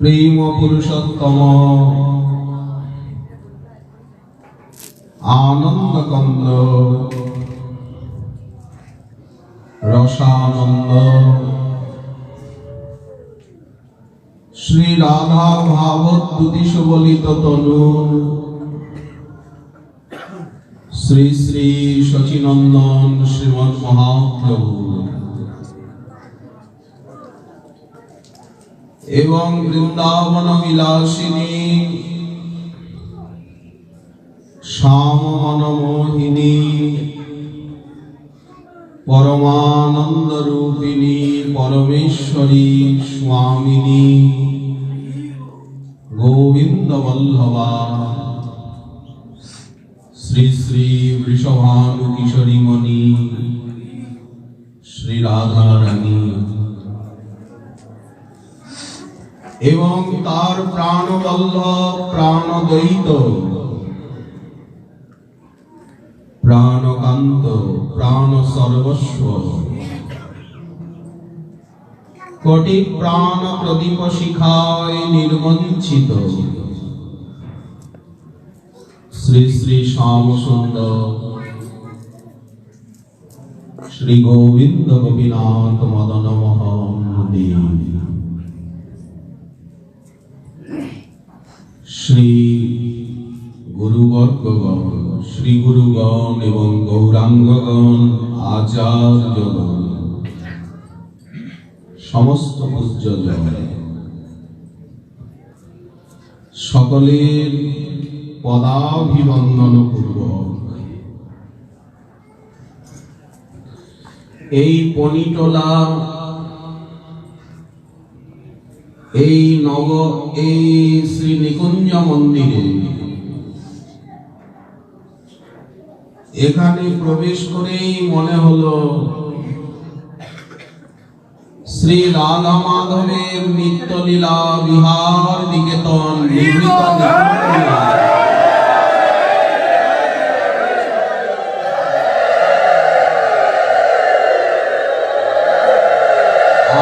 প্রেম পুরুষোত্তম আনন্দ কন্দ রসানন্দ শ্রী রাধা ভাবদ্যুতি সুবলিত তনু শ্রী শ্রী শচীনন্দন শ্রীমৎ মহাপ্রভু এবং বৃন্দাবন বিলাসিনী শ্যাম মনমোহিনী পরমানন্দ রূপিণী পরমেশ্বরী স্বামিনী গোবিন্দ বল্লভা শ্রী শ্রী বৃষভানু কিশোরী মণি শ্রী রাধা রানী এবং তার প্রাণবল্লভ প্রাণদ্বৈত প্রাণকান্ত প্রাণ সর্বস্ব কোটি প্রাণ প্রদীপ শিখায় নির্বঞ্চিত শ্রী শ্রী শ্যাম সুন্দর শ্রী গোবিন্দ গোপীনাথ মদন মোহন দেব শ্রী গুরুবর্গগণ শ্রী গুরুগণ এবং গৌরাঙ্গগণ আচার্যগণ সমস্ত পূজ্যজন সকলের পদাভিবন্দন পূর্বক এই পনিটোলা এই শ্রী নিকুঞ্জ মন্দিরে এখানে প্রবেশ করেই মনে হলো শ্রী রাধা মাধবের নিত্যলীলা বিহার নিকেতন নির্মিত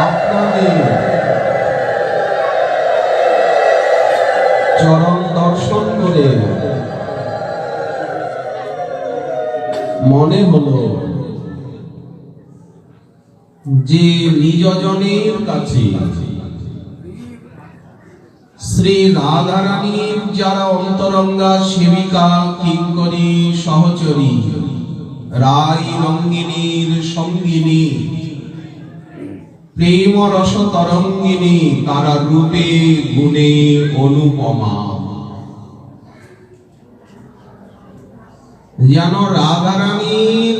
আপনাদের চরণ দর্শন করে মনে হলো যে নিজজনের কাছে শ্রী রাধা রানীর যারা অন্তরঙ্গা সেবিকা কিঙ্করী সহচরী রাই রঙ্গিনীর সঙ্গিনী প্রেম রস তরঙ্গিনী তারা রূপে গুণে অনুপমা যেন রাধা রানীর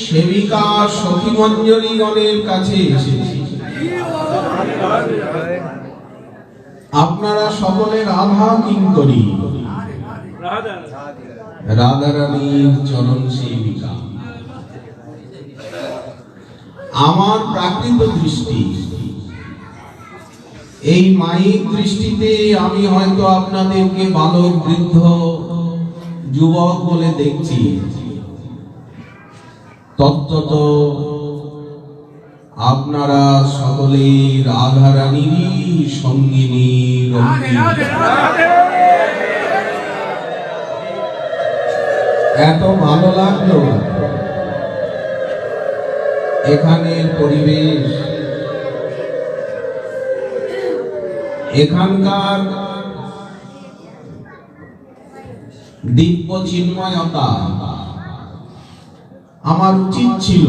সেবিকা সখী মঞ্জরীগণের কাছে এসেছে। আপনারা সকলে রাধা কিঙ্করী রাধা রানীর চরণ সেবিকা। আমার প্রাকৃত দৃষ্টি এই মায়িক দৃষ্টিতে আমি হয়তো আপনাদেরকে বালক বৃদ্ধ যুবক বলে দেখছি, তত্ত্বত আপনারা সকলেই রাধা রানীরই সঙ্গিনী। এত ভালো লাগলো এখানের পরিবেশ, এখানকার দিব্য চিন্ময়তা। আমার উচিত ছিল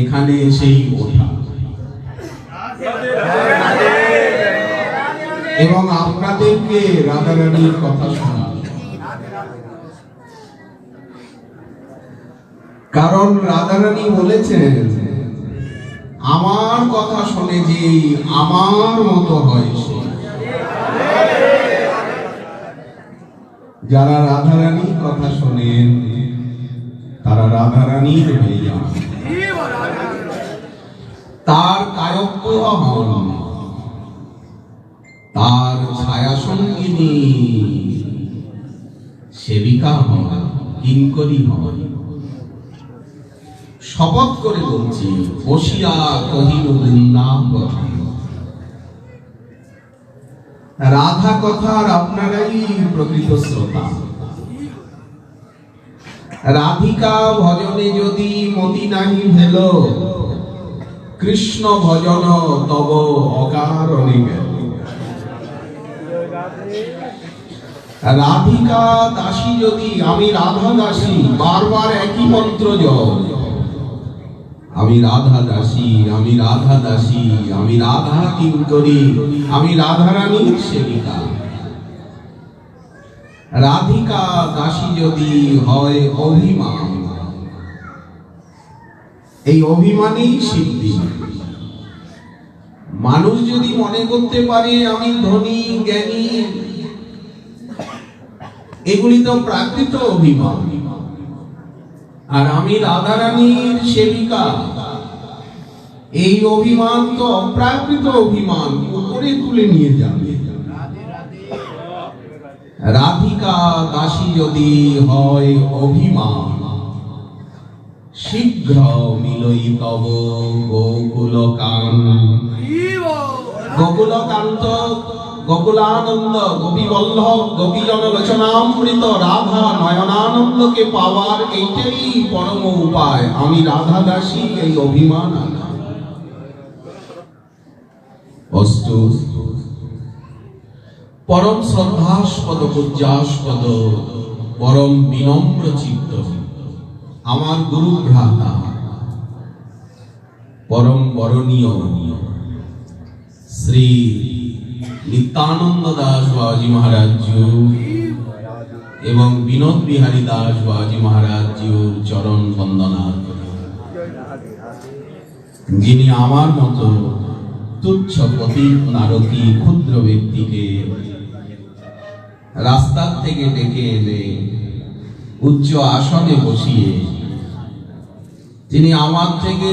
এখানে এসেই ওঠা এবং আপনাদেরকে রাধা রানীর কথা শোনা, কারণ রাধা রানী বলেছেন আমার কথা শুনে যে আমার মতো হয় সে। যারা রাধা রানীর কথা শোনেন তারা রাধা রানীর হয়ে যান, তার কায়ক্য হন, তার ছায়া সঙ্গিনী সেবিকা হন, কিঙ্করী হন। শপথ করে বলছি, বসিয়া কহিল বৃন্দাবন রাধা কথার আপনারাই প্রকৃত শ্রোতা। রাধিকা ভজনে যদি মতি নাহি ভেল, কৃষ্ণ ভজন তব অকারণে গেল। রাধিকা দাসী যদি, আমি রাধা দাসী, বারবার একই মন্ত্র জপ, আমি রাধা দাসী, আমি রাধা দাসী, আমি রাধা কিঙ্করী, আমি রাধারানীর সেবিকা। রাধিকা দাসী যদি হয় অভিমান, এই অভিমানেই সিদ্ধি। মানুষ যদি মনে করতে পারে আমি ধনী জ্ঞানী, এগুলি তো প্রাকৃত অভিমান। আর আমি রাধারানীর সেবিকা, এই অভিমান তো অপ্রাকৃত অভিমান, উপরে তুলে নিয়ে যাবে। রাধিকা দাসী যদি হয় অভিমান, শীঘ্র মিলই তব গোকুলকান্ত। গোকুলকান্ত, গোকুলানন্দ, গোপীবল্লভ, গোপীজন লোচনামৃত রাধা নয়নানন্দকে পাওয়ার এইটাই পরম উপায়। আমি রাধা দাসী, এই অভিমান আনা। অস্তু পরম শ্রদ্ধাস্পদ পূজ্যাস্পদ পরম বিনম্র চিত্ত আমার গুরু ভ্রাতা, পরম বরণীয় শ্রী নিত্যানন্দ দাস বাবাজি মহারাজ এবং বিনোদ বিহারী দাস বাবাজি মহারাজ জিউর চরণ বন্দনা, যিনি আমার মতো তুচ্ছ পতিত নারকী ক্ষুদ্র ব্যক্তিকে রাস্তার থেকে ডেকে এনে উচ্চ আসনে বসিয়ে তিনি আমার থেকে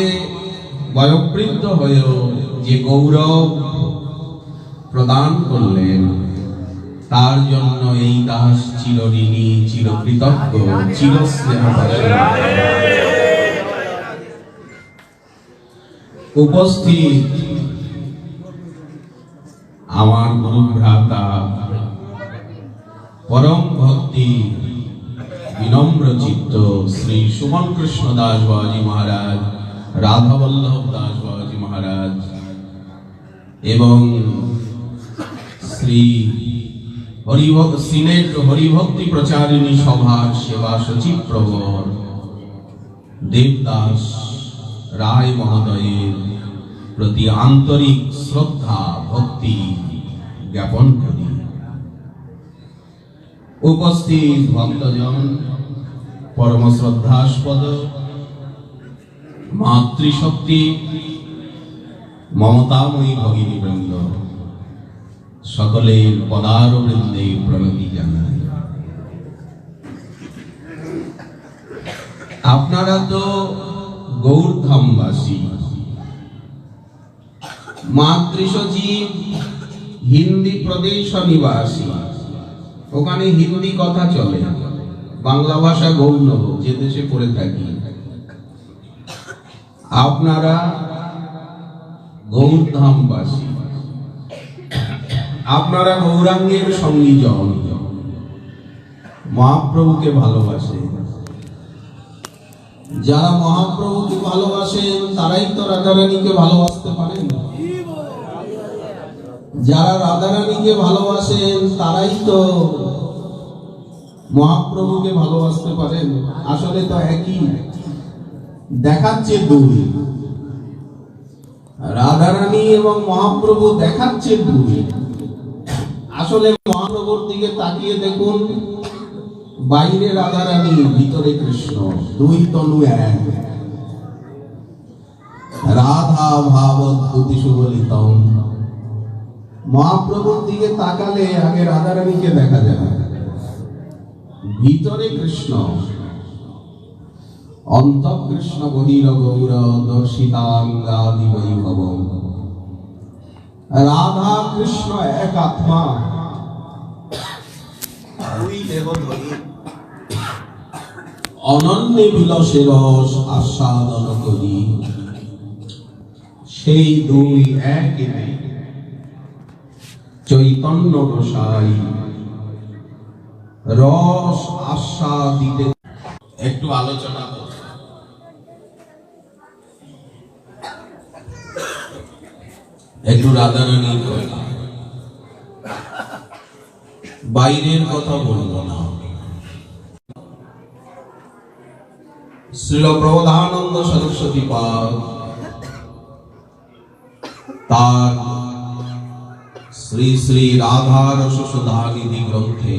বয়োবৃদ্ধ হয়েও যে গৌরব প্রদান করলেন, তার জন্য এই দাস চিরঋণী, চিরকৃতজ্ঞ, চিরস্নেহবাসী। উপস্থিত আমার গুরু ভ্রাতা, পরম ভক্তি বিনম্র চিত্ত শ্রী সুমন কৃষ্ণ দাস বাবাজি মহারাজ, রাধাবল্লভ দাস বাবাজি মহারাজ এবং শ্রী সিলেট হরিভক্তি প্রচারিণী সভার সেবা সচিব প্রবর দেবদাস রায় মহোদয়ের প্রতি আন্তরিক শ্রদ্ধা ভক্তি জ্ঞাপন করি। উপস্থিত ভক্তজন, পরম শ্রদ্ধাস্পদ মাতৃশক্তি মমতাময়ী ভগিনীবৃন্দ, সকলের পদারবৃন্দে প্রণতি জানাই। আপনারা তো গৌরধামবাসী, মাতৃসচিব হিন্দি প্রদেশ নিবাসী, ওখানে হিন্দি কথা চলে, বাংলা ভাষা গৌণ, যে দেশে পড়ে থাকি। আপনারা গৌরধামবাসী, আপনারা গৌরাঙ্গের সঙ্গীজন, মহাপ্রভুকে ভালোবাসেন। যারা মহাপ্রভুকে ভালোবাসেন তারাই তো রাধারানীকে ভালোবাসতে পারেন। যারা রাধারানীকে ভালোবাসেন তারাই তো মহাপ্রভুকে ভালোবাসতে পারেন। আসলে তো একই, দেখাচ্ছে দুই। রাধারানী এবং মহাপ্রভু দেখাচ্ছে দুই। আসলে মহাপ্রভুর দিকে তাকিয়ে দেখুন, বাইরে রাধারানী, ভিতরে কৃষ্ণ, দুই তনু এক। রাধা ভাবদ্ভুতি সুবলিতম। মহাপ্রভুর দিকে তাকালে আগে রাধারানীকে দেখা যায়, ভিতরে কৃষ্ণ। অন্তঃকৃষ্ণ বহির গৌর দর্শিতাঙ্গাদি বৈভব। রাধা কৃষ্ণ এক আত্মা, দুই দেহধরী, অনন্য বিলাসে রস আস্বাদন করি। সেই দুই এক চৈতন্য গোসাই রস আস্বাদিতে একটু আলোচনা করব। একটু রাধারানীর কথা, বাইরের কথা বলবো না। শ্রীল প্রবোধানন্দ সরস্বতী পাদ তার শ্রী শ্রী রাধা রসসুধানিধি গ্রন্থে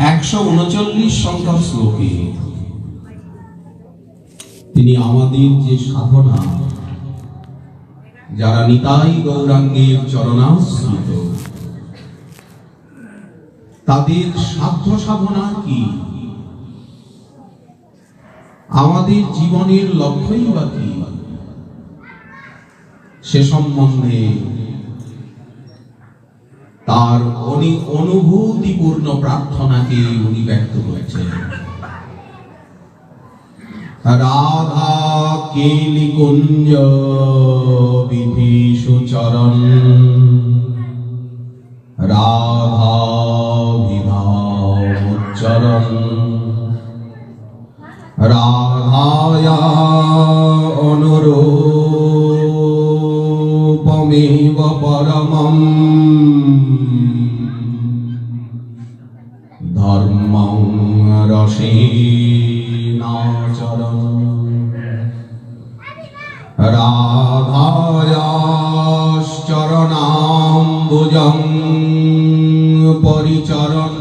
139 সংখ্যার শ্লোকে তিনি আমাদের যে সাধনা, যারা নিতাই গৌরাঙ্গের চরণাশ্রিত, তাদের সাধ্য সাধনা কি, আমাদের জীবনের লক্ষ্যই বা কি, সে সম্বন্ধে তার অনেক অনুভূতিপূর্ণ প্রার্থনাকে উনি ব্যক্ত করেছেন। রাধা কেলি কুঞ্জ বিধিষু চরণ, রাধা বিধামুচ্চরণ, রাধায়া অনুরূপমেব পরমম ধর্মং রসেনাচরণ, রাধায়াশ্চরণাম্বুজং পরিচরণ,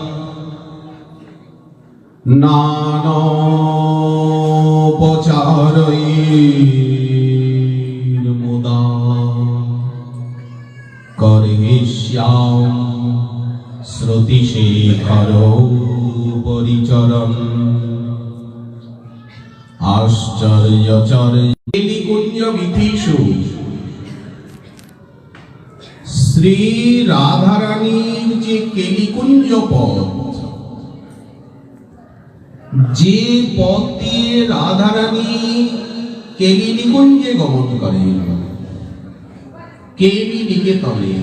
নানোপচারৈর্মুদা করিষ্যাম শ্রুতিশেখর পরিচরণ, আশ্চর্যচর্য কুঞ্জ বিধিষু। শ্রী রাধারানীর যে কেলিকুঞ্জ পথ, যে পথ দিয়ে রাধারানী কেলি নিকুঞ্জে গমন করেন, কেলি নিকেতনে,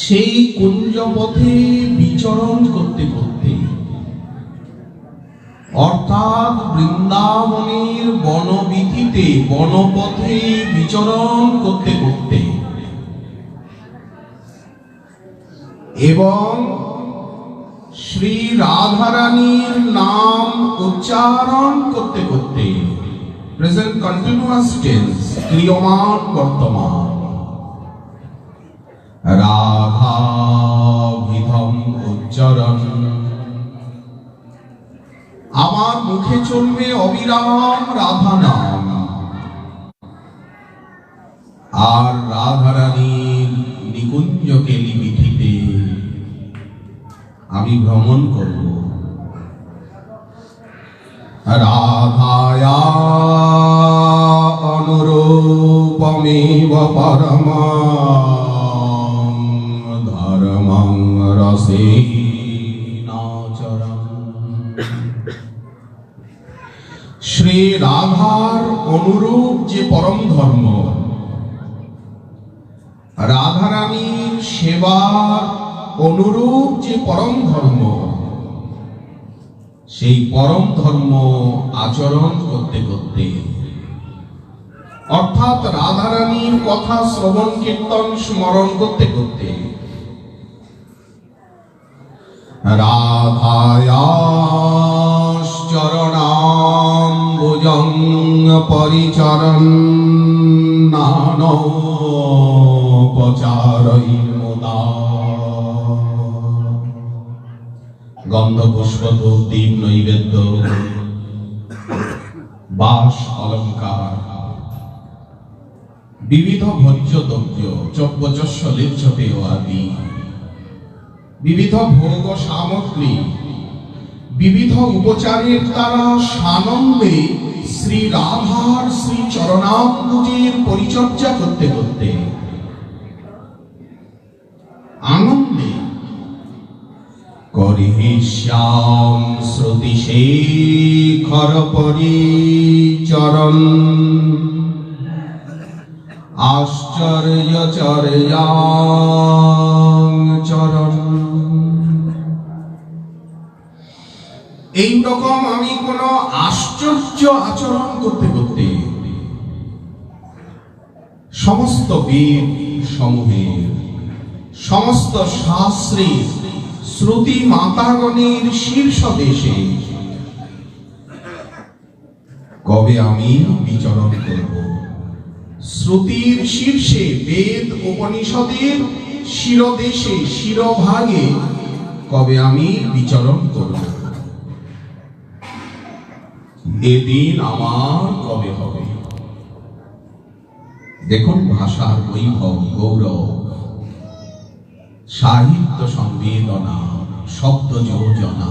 সেই কুঞ্জ পথে বিচরণ করতে করতে, অর্থাৎ বৃন্দাবনের বনবীথিতে বনপথে বিচরণ করতে করতে এবং শ্রী রাধারানীর নাম উচ্চারণ করতে করতে, প্রেজেন্ট কন্টিনিউয়াস টেন্স, ক্রিয়মান বর্তমান, রাধা বিধম উচ্চারণ, আমার মুখে চলবে অবিরাম রাধা নাম, আর রাধারানীর নিকুঞ্জ কেলি বিধিতে আমি ভ্রমণ করব। রাধায়া অনুরূপমেব পরমং ধর্মং রসেনাচরণ। শ্রী রাধার অনুরূপ যে পরম ধর্ম, রাধারানীর সেবার অনুরূপ যে পরম ধর্ম, সেই পরম ধর্ম আচরণ করতে করতে, অর্থাৎ রাধারানীর কথা শ্রবণ কীর্তন স্মরণ করতে করতে, রাধায়াশ্চরণাম্বুজং পরিচরণ নানোপচারৈর্মুদা গন্ধ পুষ্প ধূপ দীপ নৈবেদ্য বাস অলঙ্কার বিবিধ ভোজ্য দ্রব্য চব্যচস্য লিপ্যতে আদি বিবিধ ভোগ সামগ্রী বিবিধ উপচারের দ্বারা সানন্দে শ্রী রাধার শ্রী চরণাম্বুজের পরিচর্যা করতে করতে আনন্দে করিষ্যাম শ্রুতিশেখর পরিচরণ আশ্চর্য চরণ। এইরকম আমি কোন আশ্চর্য আচরণ করতে করতে সমস্ত বেদ সমূহের, সমস্ত শাস্ত্রের শ্রুতি মাতাগণের শীর্ষ দেশে কবে আমি বিচরণ করব? শ্রুতির শীর্ষে বেদ উপনিষদের শিরদেশে শিরভাগে কবে আমি বিচরণ করব? এদিন আমার কবে হবে? দেখুন ভাষার বৈভব, গৌরব, সাহিত্য সংবেদনা, শব্দ যোজনা,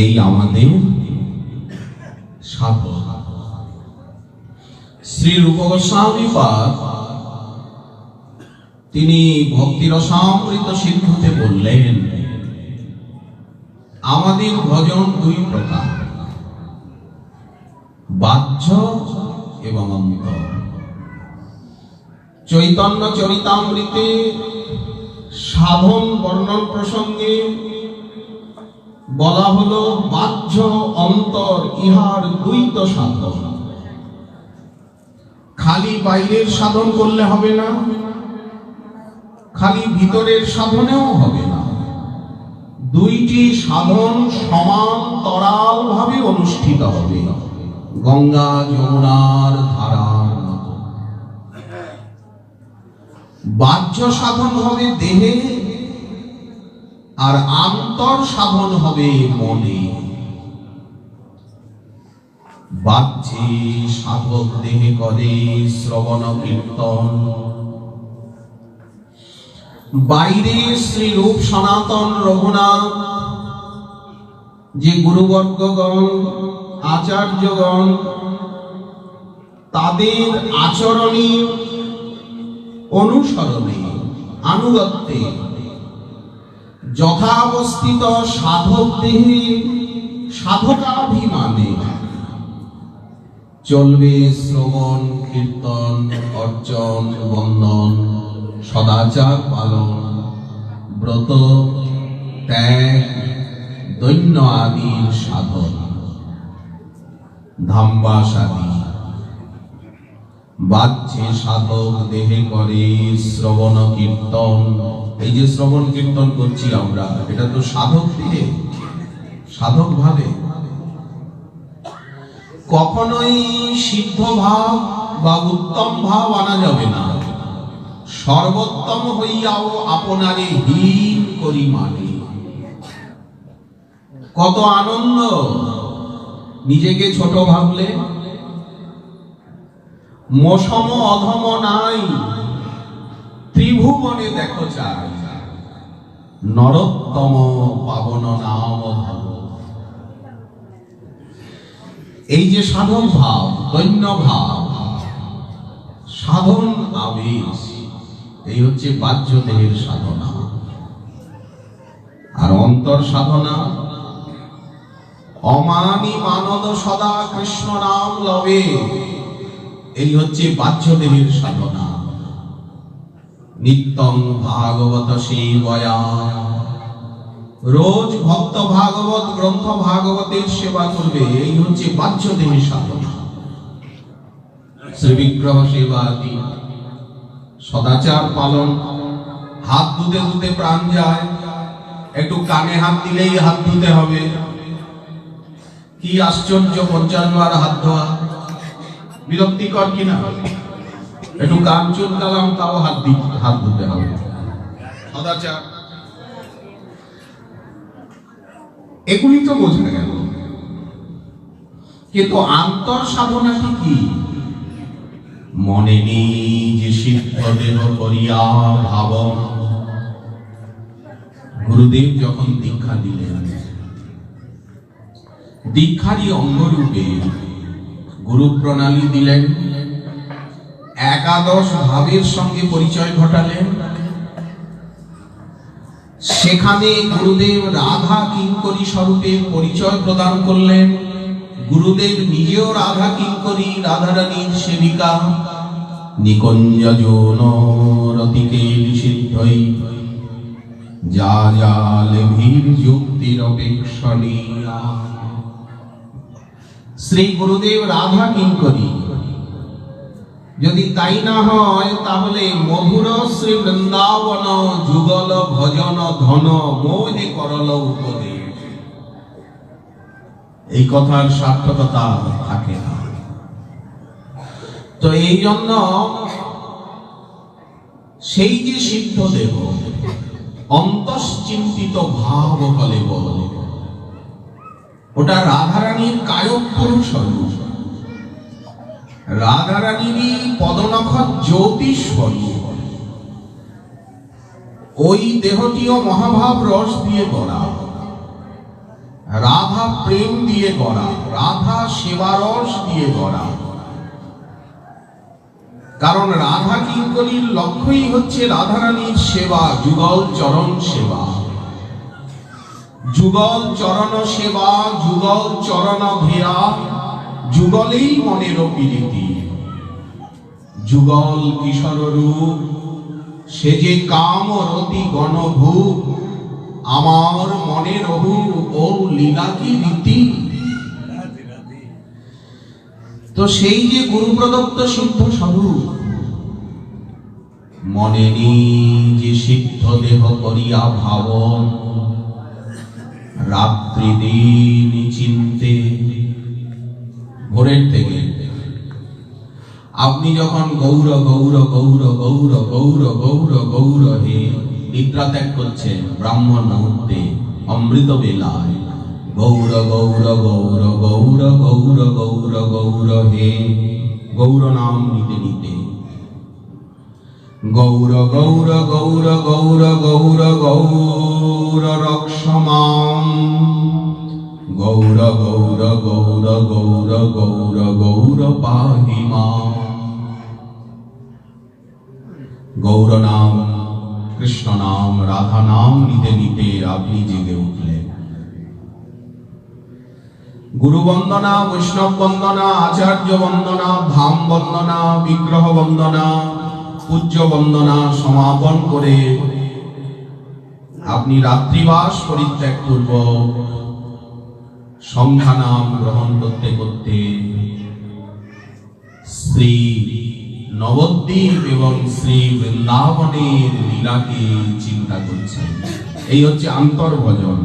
এই আমাদের সাধন। শ্রী রূপ গোস্বামী পাদ তিনি ভক্তি রসামৃত সিন্ধুতে বললেন, আমাদের ভজন দুই প্রকার, বাহ্য এবং অন্তর। চৈতন্য চরিতামৃতে সাধন বর্ণন প্রসঙ্গে বলা হলো বাহ্য অন্তর ইহার দ্বৈত সাধন। খালি বাইরের সাধন করলে হবে না, খালি ভিতরের সাধনেও হবে না। দুইটি সাধন সমান্তরাল ভাবে অনুষ্ঠিত হবে, গঙ্গা যমুনার ধারার মতো। বাহ্য সাধন হবে দেহে, আর আন্তর সাধন হবে মনে। বাহ্যে সাধক দেহে করে শ্রবণ কীর্তন, বাইরে শ্রীরূপ সনাতন রঘুনাথ যে গুরুবর্গগণ আচার্যগণ তাদের আচরণে অনুসরণে আনুগত্যে যথাবস্থিত সাধক দেহে সাধকাভিমানে চলবে শ্রবণ কীর্তন অর্চন বন্দন সদাচার পালন ব্রত ত্যাগ দৈন্য আদির সাধন ধামবাস আদি। বাহ্যে সাধক দেহে করে শ্রবণ কীর্তন। এই যে শ্রবণ কীর্তন করছি আমরা, এটা তো সাধক দেহে সাধক ভাবে। কখনোই সিদ্ধ ভাব বা উত্তম ভাব আনা যাবে না। সর্বোত্তম হইয়াও আপনারে হীন করি মানে। কত আনন্দ নিজেকে ছোট ভাবলে। মসম অধম নাই ত্রিভুবনে দেখো চাই, নরোত্তম পাবন নাম ধর। এই যে সাধন ভাব, দৈন্য ভাব, সাধন আবেশ, এই হচ্ছে বাহ্য দেহের সাধনা। আর অন্তর সাধনা অমানি মানদ সদা কৃষ্ণ নাম লবে, এই হচ্ছে বাহ্য দেহের সাধনা। নিত্যং ভাগবত সেবয়া, রোজ ভক্ত ভাগবত গ্রন্থ ভাগবতের সেবা করবে, এই হচ্ছে বাহ্য দেহের সাধনা। শ্রী বিগ্রহ সেবা আদি, সদাচার পালন, হাত ধুতে ধুতে প্রাণ যায়, একটু কানে হাত দিলেই হাত ধুতে হবে। কি আশ্চর্য 50 বার হাত ধোয়া, বিরক্তিকর কিনা? একটু কান চুলকালাম তাও হাত ধুতে হবে। সদাচার এগুলি তো বোঝা গেল, কিন্তু আন্তর সাধনাটি কি? মনে নিজ সিদ্ধ দেহ করিয়া ভাবন। গুরুদেব যখন দীক্ষা দিলেন, দীক্ষারই অঙ্গরূপে গুরু প্রণালী দিলেন, একাদশ ভাবের সঙ্গে পরিচয় ঘটালেন। সেখানে গুরুদেব রাধা কিঙ্করী স্বরূপে পরিচয় প্রদান করলেন। গুরুদেব নিজেও রাধা কিঙ্করী, রাধা রাধারানীর সেবিকা নিকুঞ্জ যৌন রতিকেল সিদ্ধই যা যা লেভীর যুক্তির অপেক্ষণীয়া। শ্রী গুরুদেব রাধা কিঙ্করী, যদি তাই না হয় তাহলে মধুর শ্রী বৃন্দাবন যুগল ভজন ধন মোহে করল উপদেশ। এই কথার সার্থকতা থাকে না। তো এই জন্য সেই যে সিদ্ধ দেহ অন্তশ্চিন্তিত ভাব বলে বলে, ওটা রাধারানীর কায়ক পুরুষ স্বরূপ, রাধারানীরই পদনখর জ্যোতিষ স্বরূপ। ওই দেহটিও মহাভাব রস দিয়ে গড়া, রাধা প্রেম দিয়ে গড়া, রাধা সেবারস দিয়ে গড়া। কারণ রাধা কিঙ্করীর লক্ষ্যই হচ্ছে রাধারানীর সেবা, যুগল চরণ সেবা, যুগল চরণ সেবা, যুগল চরণ ভেয়া, যুগলেই মনের প্রীতি। যুগল কিশোর রূপ সে যে কাম রতি গণভূপ, আমার মনে রহু ও লীলা কি রীতি। তো সেই যে গুরু প্রদত্ত সিদ্ধ স্বরূপ, মনে যে সিদ্ধ দেহ করিয়া ভাবন, রাত্রি দিন চিন্তে। ভোরের থেকে আপনি যখন গৌর গৌর গৌর গৌর গৌর গৌর গৌর হে নিদ্রা ত্যাগ করছেন, ব্রাহ্মণ মুহূর্তে অমৃত বেলায় গৌর গৌর গৌর গৌর গৌর গৌর গৌর হে গৌর নাম নিতে নিতে গৌর গৌর গৌর গৌর গৌর গৌর রক্ষমাম, গৌর গৌর গৌর গৌর গৌর গৌর পাহি মাম। গৌর নাম, কৃষ্ণ নাম, রাধা নাম নিতে নিতে আপনি জেগে উঠলেন। গুরু বন্দনা, বৈষ্ণব বন্দনা, আচার্য বন্দনা, ধাম বন্দনা, বিগ্রহ বন্দনা, পূজ্য বন্দনা সমাপন করে আপনি রাত্রিবাস পরিত্যাগ পূর্বক সংখ্যা নাম গ্রহণ করতে করতে শ্রী নবদ্বীপ এবং শ্রী বৃন্দাবনের লীলাকে চিন্তা করছেন। এই হচ্ছে আন্তর্ভজন,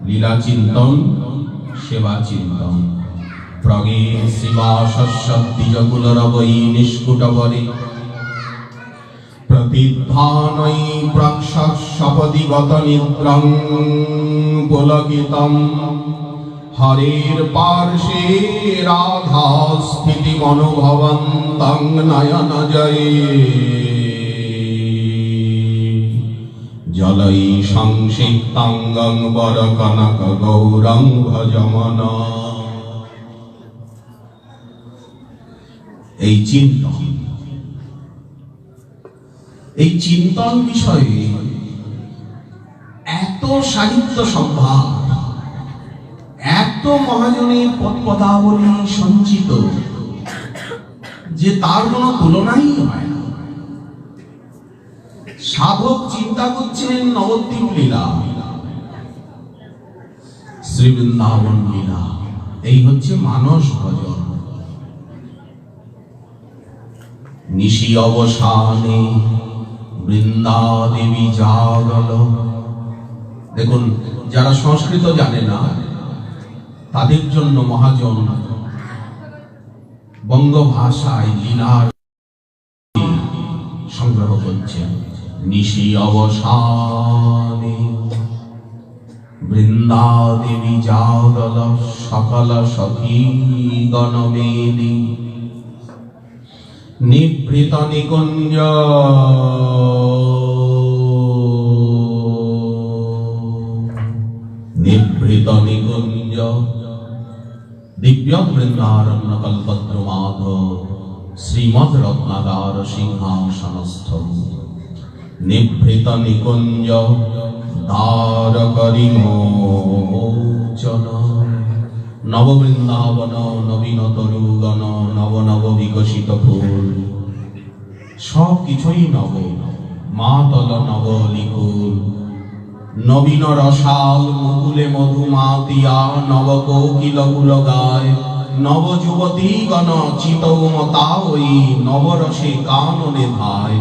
লীলা চিন্তন, সেবা চিন্তন। প্রগে শিবা শস্যদ্বিজকুলরবৈ নিষ্কুটবরে প্রতিধ্যানৈ প্রক্ষসপদি গত নিদ্রং পুলকিতম, হরের পার্শ্বে রাধা স্থিতি মনোভবন্তং নয়ন জয়ে, জলৈ সংসিক্তাঙ্গং বর কনক গৌরং ভজমন। এই চিন্তন, এই চিন্তন বিষয়ে এত সাহিত্য সম্ভার, এত মহাজনের পদপদাবলী সঞ্চিত যে তার কোনো তুলনাই হয় না। সাধক চিন্তা করছেন নবদ্বীপ লীলা, শ্রী বৃন্দাবন লীলা। এই হচ্ছে মানস ভজন। নিশি অবসানে বৃন্দা দেবী জাগল। দেখুন, যারা সংস্কৃত জানে না তাদের জন্য মহাজন বঙ্গ ভাষায় লীলার সংগ্রহ করছেন। নিশি অবসানে বৃন্দা দেবী জাগল, সকল সখী গণমেলি নিভৃত নিকুঞ্জ, নিভৃত নিকুঞ্জ দিব্য বৃন্দারণ্য কল্পদ্রুমাধ শ্রীমদ রত্নাগার সিংহাসনস্থ, নিভৃত নিকুঞ্জ দ্বারকরি মোচন। নববৃন্দাবন নবীন তরুগণ, নব সব কিছুই নব। মাতল নবলিকুল, নবীন রসাল মুকুলে মধুমাতিয়া, নব কোকিল কুল গায়, নব যুবতী গণ চিতমতা ওই, নবরসে কাননে ধায়,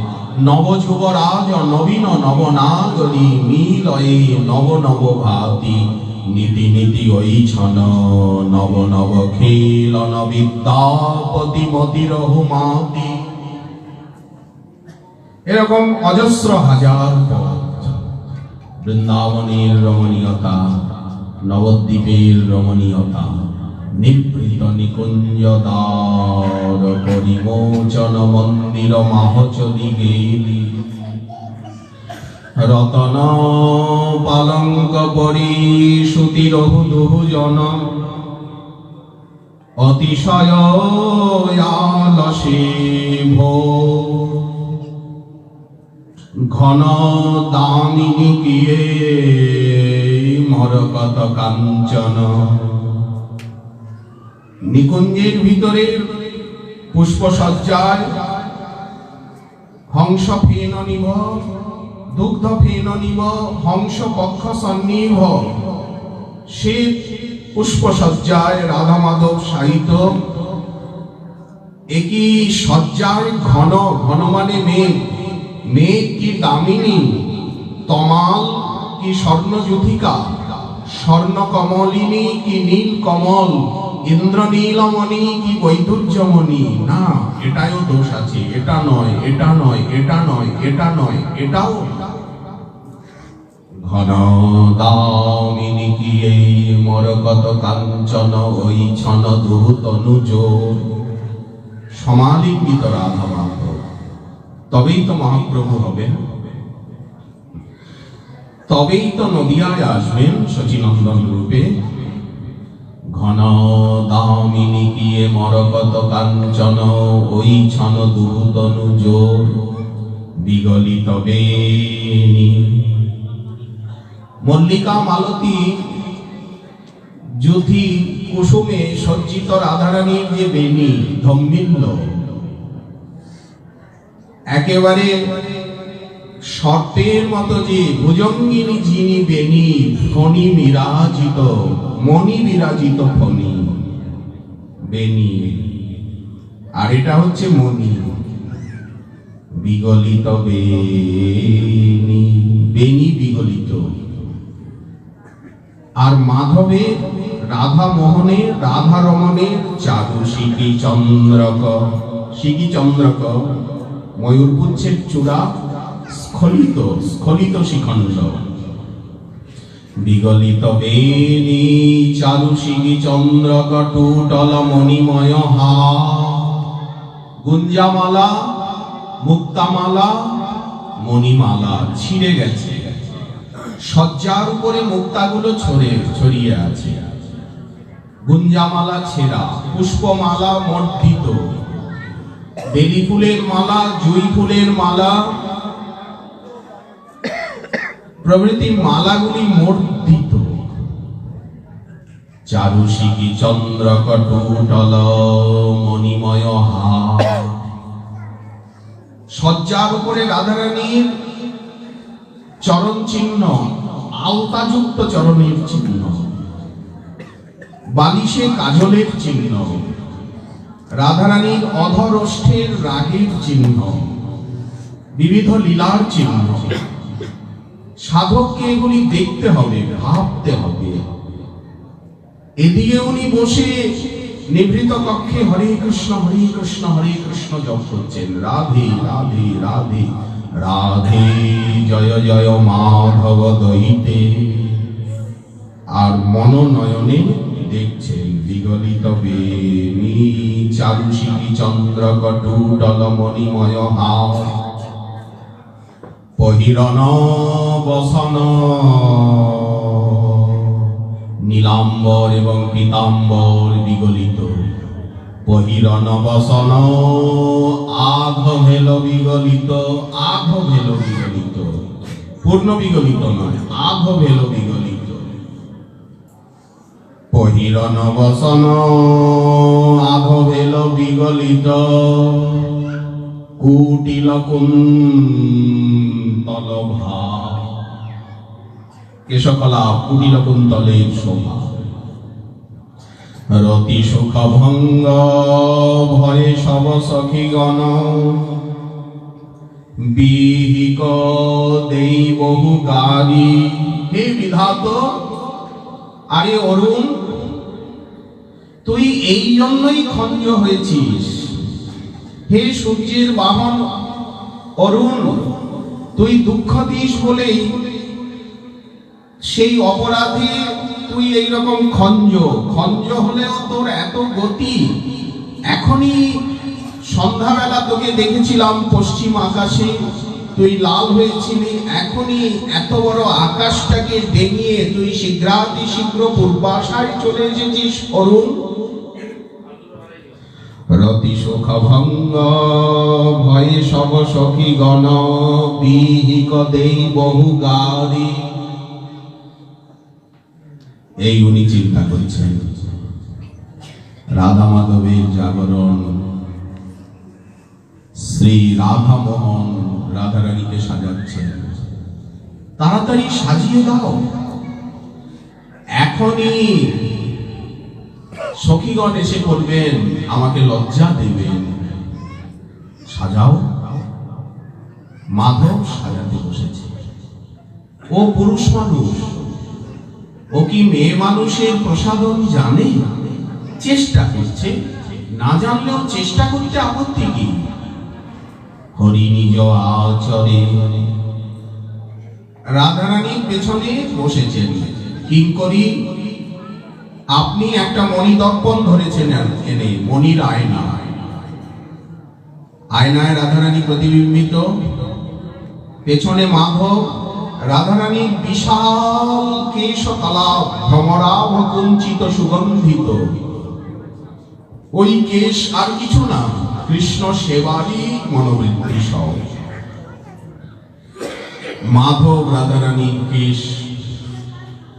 নব যুবরাজ নবীন নবনাগরী, মিলয়ে নব নব ভাতি, নীতি নীতি ওই ছন, নব নব খেলন বিদ্যাপতি মতির হুমাতি। এরকম অজস্র হাজার পথ। বৃন্দাবনের রমণীয়তা, নবদ্বীপের রমণীয়তা, নিভৃত নিকুঞ্জ দ্বার পরিমোচন মন্দির মাহচরি গেলি, রতন পালঙ্ক পরিসুতি রহুজন, অতিশয় আলসে ভোর, ঘন দামিনী কিয়ে মরকত কাঞ্চন। নিকুঞ্জের ভিতরে পুষ্পসজ্জায় হংস ফেন নিভ, দুগ্ধ ফেন নিভ, হংস পক্ষ সন্নিভ, সে পুষ্পসজ্জায় রাধা মাধব সাহিত্য। একই সজ্জায় ঘন, ঘন মানে মেঘ, মেঘ কি দামিনী, তমাল কি স্বর্ণযুথিকা, স্বর্ণ কমলিনী কি নীল কমল, ইন্দ্র নীলমণি কি বৈদুর্যমণি। না, এটাও দোষ আছে, এটা নয়, এটা নয়, এটা নয়, এটা নয়, এটাও। ঘন দামিনী কি এই মরকত কাঞ্চন, ওই ছন দুতনুজ, সমালিঙ্গিত রাধা মাধব। তবেই তো মহাপ্রভু হবেন, তবেই তো নদিয়ায় আসবেন শচীনন্দন রূপে। ঘন দামিনী কিয়ে মরকত কাঞ্চন, ওই ছন দুতনুজ, বিগলিত বেণী। মল্লিকা মালতী যুথি কুসুমে সজ্জিত রাধারানীর যে বেণী, ধম্মিল্ল, একেবারে সর্পের মতো যে ভুজঙ্গিনী যিনি বেণী, ফণি বিরাজিত, মণি বিরাজিত ফণি বেণী, আর এটা হচ্ছে মণি। বিগলিত বেণী, বেণী বিগলিত। আর মাধবের, রাধা মোহনের, রাধা রমণের চারু শিখি চন্দ্রক, শিখি চন্দ্রক ময়ূরপুচ্ছের চূড়া, স্খলিত, স্খলিত শিখণ্ড। বিগলিত বেণী চারু শিখি চন্দ্রক, টুটল মণিময় হা, গুঞ্জামালা, মুক্তামালা, মণিমালা ছিঁড়ে গেছে। সজ্জার উপরে মুক্তাগুলো ছড়িয়ে আছে, গুঞ্জামালা ছেঁড়া, পুষ্পমালা মর্দিত, বেলি ফুলের মালা, জুই ফুলের মালা প্রভৃতি মালাগুলি মর্দিত। চারু শিখি চন্দ্রক টুটল মণিময় হার। সজ্জার উপরে রাধারানীর চরণ চিহ্ন, আলতাযুক্ত চরণের চিহ্ন, বালিশে কাজলের চিহ্ন, রাধারানীর অধরষ্ঠের রাগের চিহ্ন, বিবিধ লীলার চিহ্ন। সাধককে এগুলি দেখতে হবে, ভাবতে হবে। এদিকে উনি বসে নিভৃত কক্ষে হরে কৃষ্ণ হরে কৃষ্ণ হরে কৃষ্ণ জপ করছেন, রাধে রাধে রাধে রাধে জয় জয় মাধব দইতে। আর মনোনয়নে দেখছেন বিগলিত বেণী চারু শিখি চন্দ্রক টুটল মণিময় হার। পহিরন বসন নীলাম্বর এবং পীতাম্বর বিগলিত। পহিরন বসন আঘ ভেল বিগলিত, আঘ ভেল বিগলিত, পূর্ণ বিগলিত নয়, আঘ ভেল বিগলিত। পহিরন বসন আঘ ভেল বিগলিত, কুটিল কুন্তল ভাব, কেশকলা কুটিল কুন্তলের শোভা। রতি সুখ ভঙ্গ ভয়ে সব সখীগণ, বিহিক দেই বহু গারি। হে বিধাত, আরে অরুণ, তুই এই জন্যই খঞ্জ হয়েছিস। হে সূর্যের বাহন অরুণ, তুই দুঃখ দিস বলেই সেই অপরাধে তুই এইরকম খঞ্জ হলেও তোর এত গতি। এখনই সন্ধ্যাবেলা তোকে দেখেছিলাম পশ্চিম আকাশে, তুই লাল হয়েছিলি। এখনই এত বড় আকাশটাকে ডেঙিয়ে তুই শীঘ্রাতি শীঘ্র পূর্বাশায় চলে এসেছিস অরুণ। রতি সুখ ভঙ্গ ভয়ে সব সখী গণ, বিহিক দেই বহু গারি। এই উনি চিন্তা করছেন রাধা মাধবের জাগরণ। শ্রী রাধা মোহন রাধারানীকে সাজাচ্ছেন। তাড়াতাড়ি সাজিয়ে দাও, এখনই সখীগণ এসে বলবেন আমাকে লজ্জা দেবেন। সাজাও। মাধব সাজাতে বসেছে। ও পুরুষ মানুষ, ও কি মেয়ে মানুষের প্রসাদন জানে? চেষ্টা করছে, না জানলেও চেষ্টা করতে আপত্তি কি? হরি নিজ আচরে। রাধারানীর পেছনে বসেছেন কিঙ্করী। আপনি একটা মণিদর্পণ ধরেছেন এনে, মণির আয়না। আয়নায় রাধারানী প্রতিবিম্বিত, পেছনে মাধব। রাধারানীর বিশাল কেশতলা ভ্রমরাভ কুঞ্চিত সুগন্ধিত। ওই কেশ আর কিছু না, কৃষ্ণ সেবারই মনোবৃত্তি সহ। মাধব রাধারানীর কেশ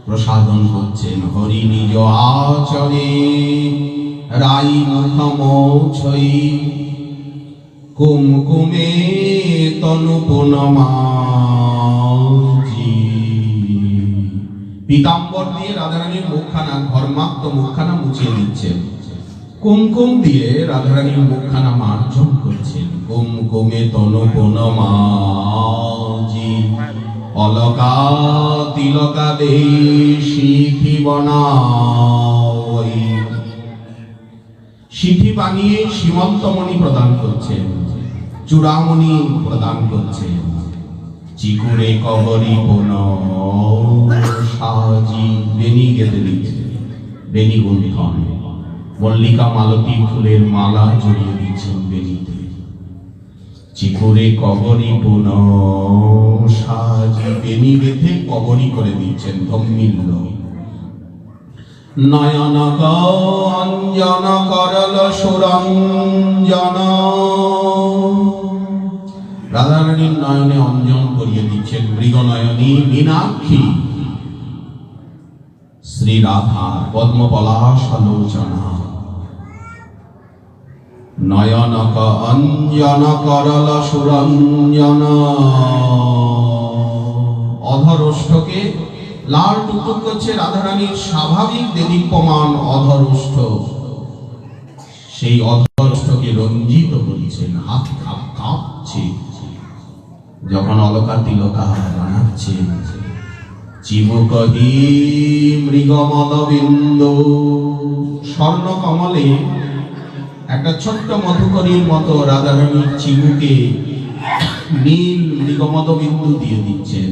প্রসাদন করছেন। হরি নিজ আচরে রাই মুখমোছই, কুমকুমে তনু পুনমাজি। পীতাম্বর দিয়ে রাধারানীর মুখখানা, ঘর্মাক্ত মুখখানা মুছিয়ে দিচ্ছেন। কুমকুম দিয়ে রাধারানীর মুখখানা মার্জন করছেন। কুমকুমে তনু পুনমাজি, অলকা তিলকা দে সিঁথি বনাই। সিঁথি বানিয়ে সীমন্তমণি প্রদান করছেন, চূড়ামণি প্রদান করছেন। চিকুরে কবরী পুন সাজি, বেনি গেঁথে দিচ্ছেন, বেনি গুন্থন। মল্লিকা মালতী ফুলের মালা জড়িয়ে দিচ্ছেন বেনিতে। চিকুরে কবরী পুন সাজি, বেনি গেঁথে কবরী করে দিচ্ছেন ধম্মিল্য। নয়ন অঞ্জন করল সুরঞ্জন। রাধারানীর নয়নে অঞ্জন করিয়ে দিচ্ছেন মৃগনয়নী মীনাক্ষী। শ্রী রাধা পদ্মপলাশ আলোচনা। নয়ন অঞ্জন করল সুরঞ্জন। অধরষ্ঠকে লাল টুকটুক করছে রাধারানীর স্বাভাবিক দেদীপ্যমান অধরষ্ঠ। সেই অধরষ্ঠকে রঞ্জিত করছেন, হাত কাঁপছে যখন অলকা তিলকা বানাচ্ছেন। চিবুকহি মৃগমদ বিন্দু। স্বর্ণ কমলে একটা ছোট্ট মধুকরীর মতো রাধারানীর চিবুকে নীল মৃগমদ বিন্দু দিয়ে দিচ্ছেন।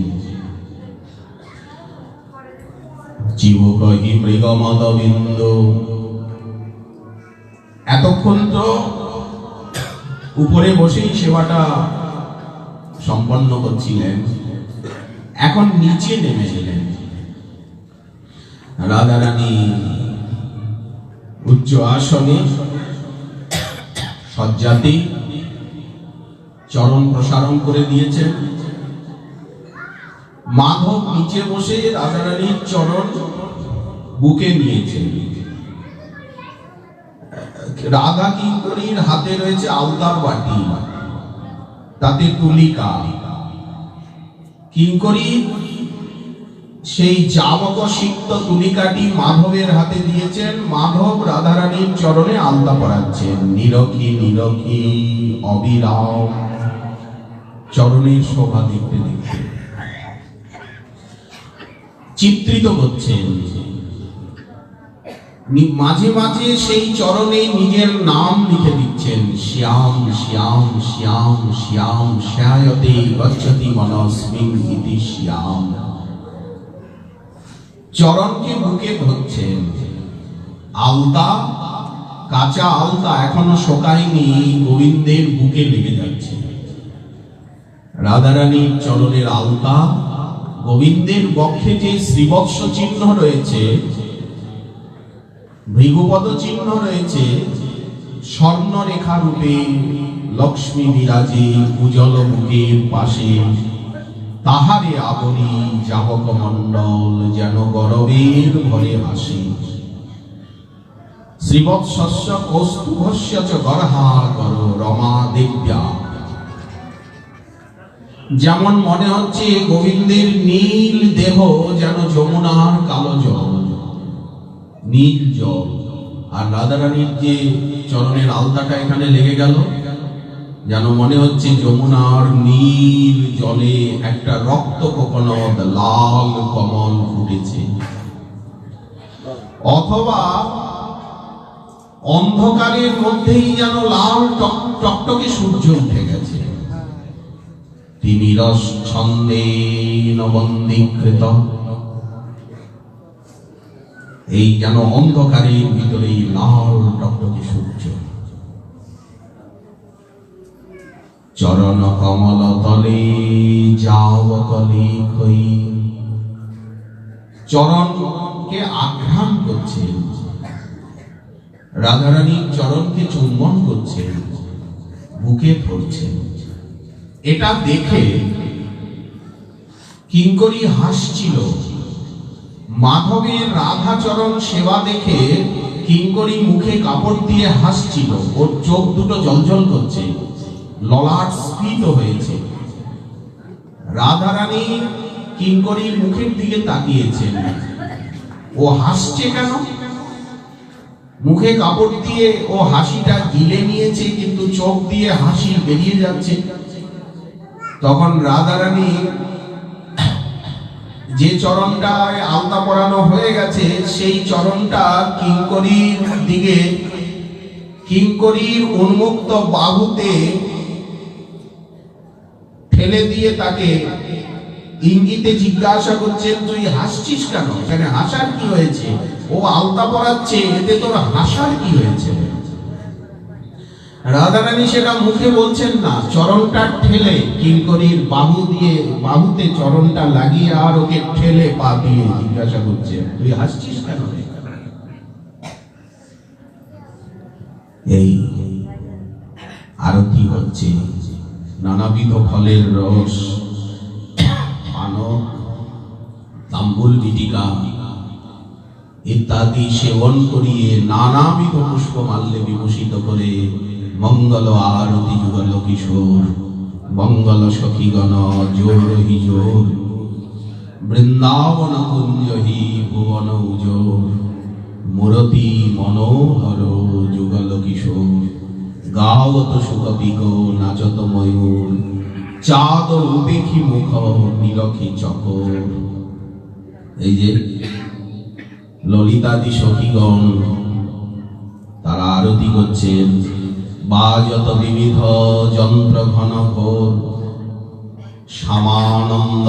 চিবুকহি মৃগমদ বিন্দু। এতক্ষণ তো উপরে বসেই সেবাটা সম্পন্ন করছিলেন, এখন নিচে নেমে এলেন। রাধারানী উচ্চ আসনে শয্যাতে চরণ প্রসারণ করে দিয়েছেন। মাধব নিচে বসে রাধারানীর চরণ বুকে নিয়েছেন। রাধা কিঙ্করীর হাতে রয়েছে আলতার বাটি। তাতে তুলিকা। কিঙ্করী সেই যাবক সিক্ত তুলিকাটি মাধবের হাতে দিয়েছেন। মাধব রাধারানীর চরণে আলতা পরাচ্ছেন। নিরখি নিরখি অবিরাম চরণের শোভা দেখতে দেখতে চিত্রিত করছেন। মাঝে মাঝে সেই চরণে নিজের নাম লিখে দিচ্ছেন। শ্যাম শ্যাম শ্যাম শ্যাম শ্যায়তে গচ্ছতি মনস্মিন ইতি শ্যাম। চরণকে বুকে ধরছেন। আলতা, কাঁচা আলতা এখনো শোকায়নি, গোবিন্দের বুকে লেগে যাচ্ছে। রাধারানীর চরণের আলতা, গোবিন্দের বক্ষে যে শ্রীবৎস চিহ্ন রয়েছে, ভৃগুপদ চিহ্ন রয়েছে, স্বর্ণরেখা রূপে লক্ষ্মী বিরাজে উজ্জ্বল মুখের পাশে, তাহারে আবরি যাবক মণ্ডল যেন গরবের ভরে হাসি। শ্রীবৎসস্য কৌস্তুভস্য চ গর্হাকর রমা দেব্যা। যেমন মনে হচ্ছে গোবিন্দের নীল দেহ যেন যমুনার কালো জল, নীল জল। আর রাধারানীর যে চরণের আলতাটা এখানে লেগে গেল, যেন মনে হচ্ছে যমুনার নীল জলে একটা রক্ত কোকনদ লাল কমল ফুটেছে। অথবা অন্ধকারের মধ্যেই যেন লাল টকটকে সূর্য উঠে গেছে। তিনি রস ছন্দে নবন্দীকৃত। এই যেন অন্ধকারের ভিতরেই লাল টকটকে সূর্য। চরণ কমল তলে যাবকলে খই। চরণকে আঘ্রাণ করছেন, রাধারানীর চরণকে চুম্বন করছেন, বুকে ধরছেন। এটা দেখে কিঙ্করী হাসছিল। মাধবের রাধাচরণ সেবা দেখে কিঙ্করী মুখে কাপড় দিয়ে হাসছিল। ওর চোখ দুটো জলজল করছে, ললাট স্ফীত হয়েছে। রাধারানী কিঙ্করীর মুখের দিকে তাকিয়েছেন। ও হাসছে কেন? মুখে কাপড় দিয়ে ও হাসিটা গিলে নিয়েছে, কিন্তু চোখ দিয়ে হাসি বেরিয়ে যাচ্ছে। তখন রাধারানী যে চরণটায় আলতা পরানো হয়ে গেছে, সেই চরণটা কিঙ্করীর দিকে, কিঙ্করীর উন্মুক্ত বাহুতে ঠেলে দিয়ে তাকে ইঙ্গিতে জিজ্ঞাসা করছেন, তুই হাসছিস কেন? এখানে হাসার কি হয়েছে? ও আলতা পরাচ্ছে, এতে তোর হাসার কি হয়েছে? রাধারানী সেটা মুখে বলছেন না, চরণটা ঠেলে কিঙ্করীর বাহু দিয়ে, বাহুতে চরণটা লাগিয়ে আর ওকে ঠেলে পা দিয়ে জিজ্ঞাসা করছে, তুই হাসছিস কেন? এই আরতি হচ্ছে। নানাবিধ ফলের রস, পানক, তাম্বুল বিটিকা ইত্যাদি সেবন করিয়ে নানাবিধ পুষ্পমাল্যে বিভূষিত করে মঙ্গল আরতি যুগল কিশোর, মঙ্গল সখীগণ জোর হি জোর, বৃন্দাবন কুঞ্জ হি ভুবন উজোর, মূরতি মনোহর যুগল কিশোর, গাওত সুকপিক নাচত ময়ূর, চাঁদ উবেখি মুখ নিরখি চকর। এই যে ললিতাদি সখীগণ তারা আরতি করছেন। বাজত বিবিধ যন্ত্র ঘন ঘোর, শ্যামানন্দ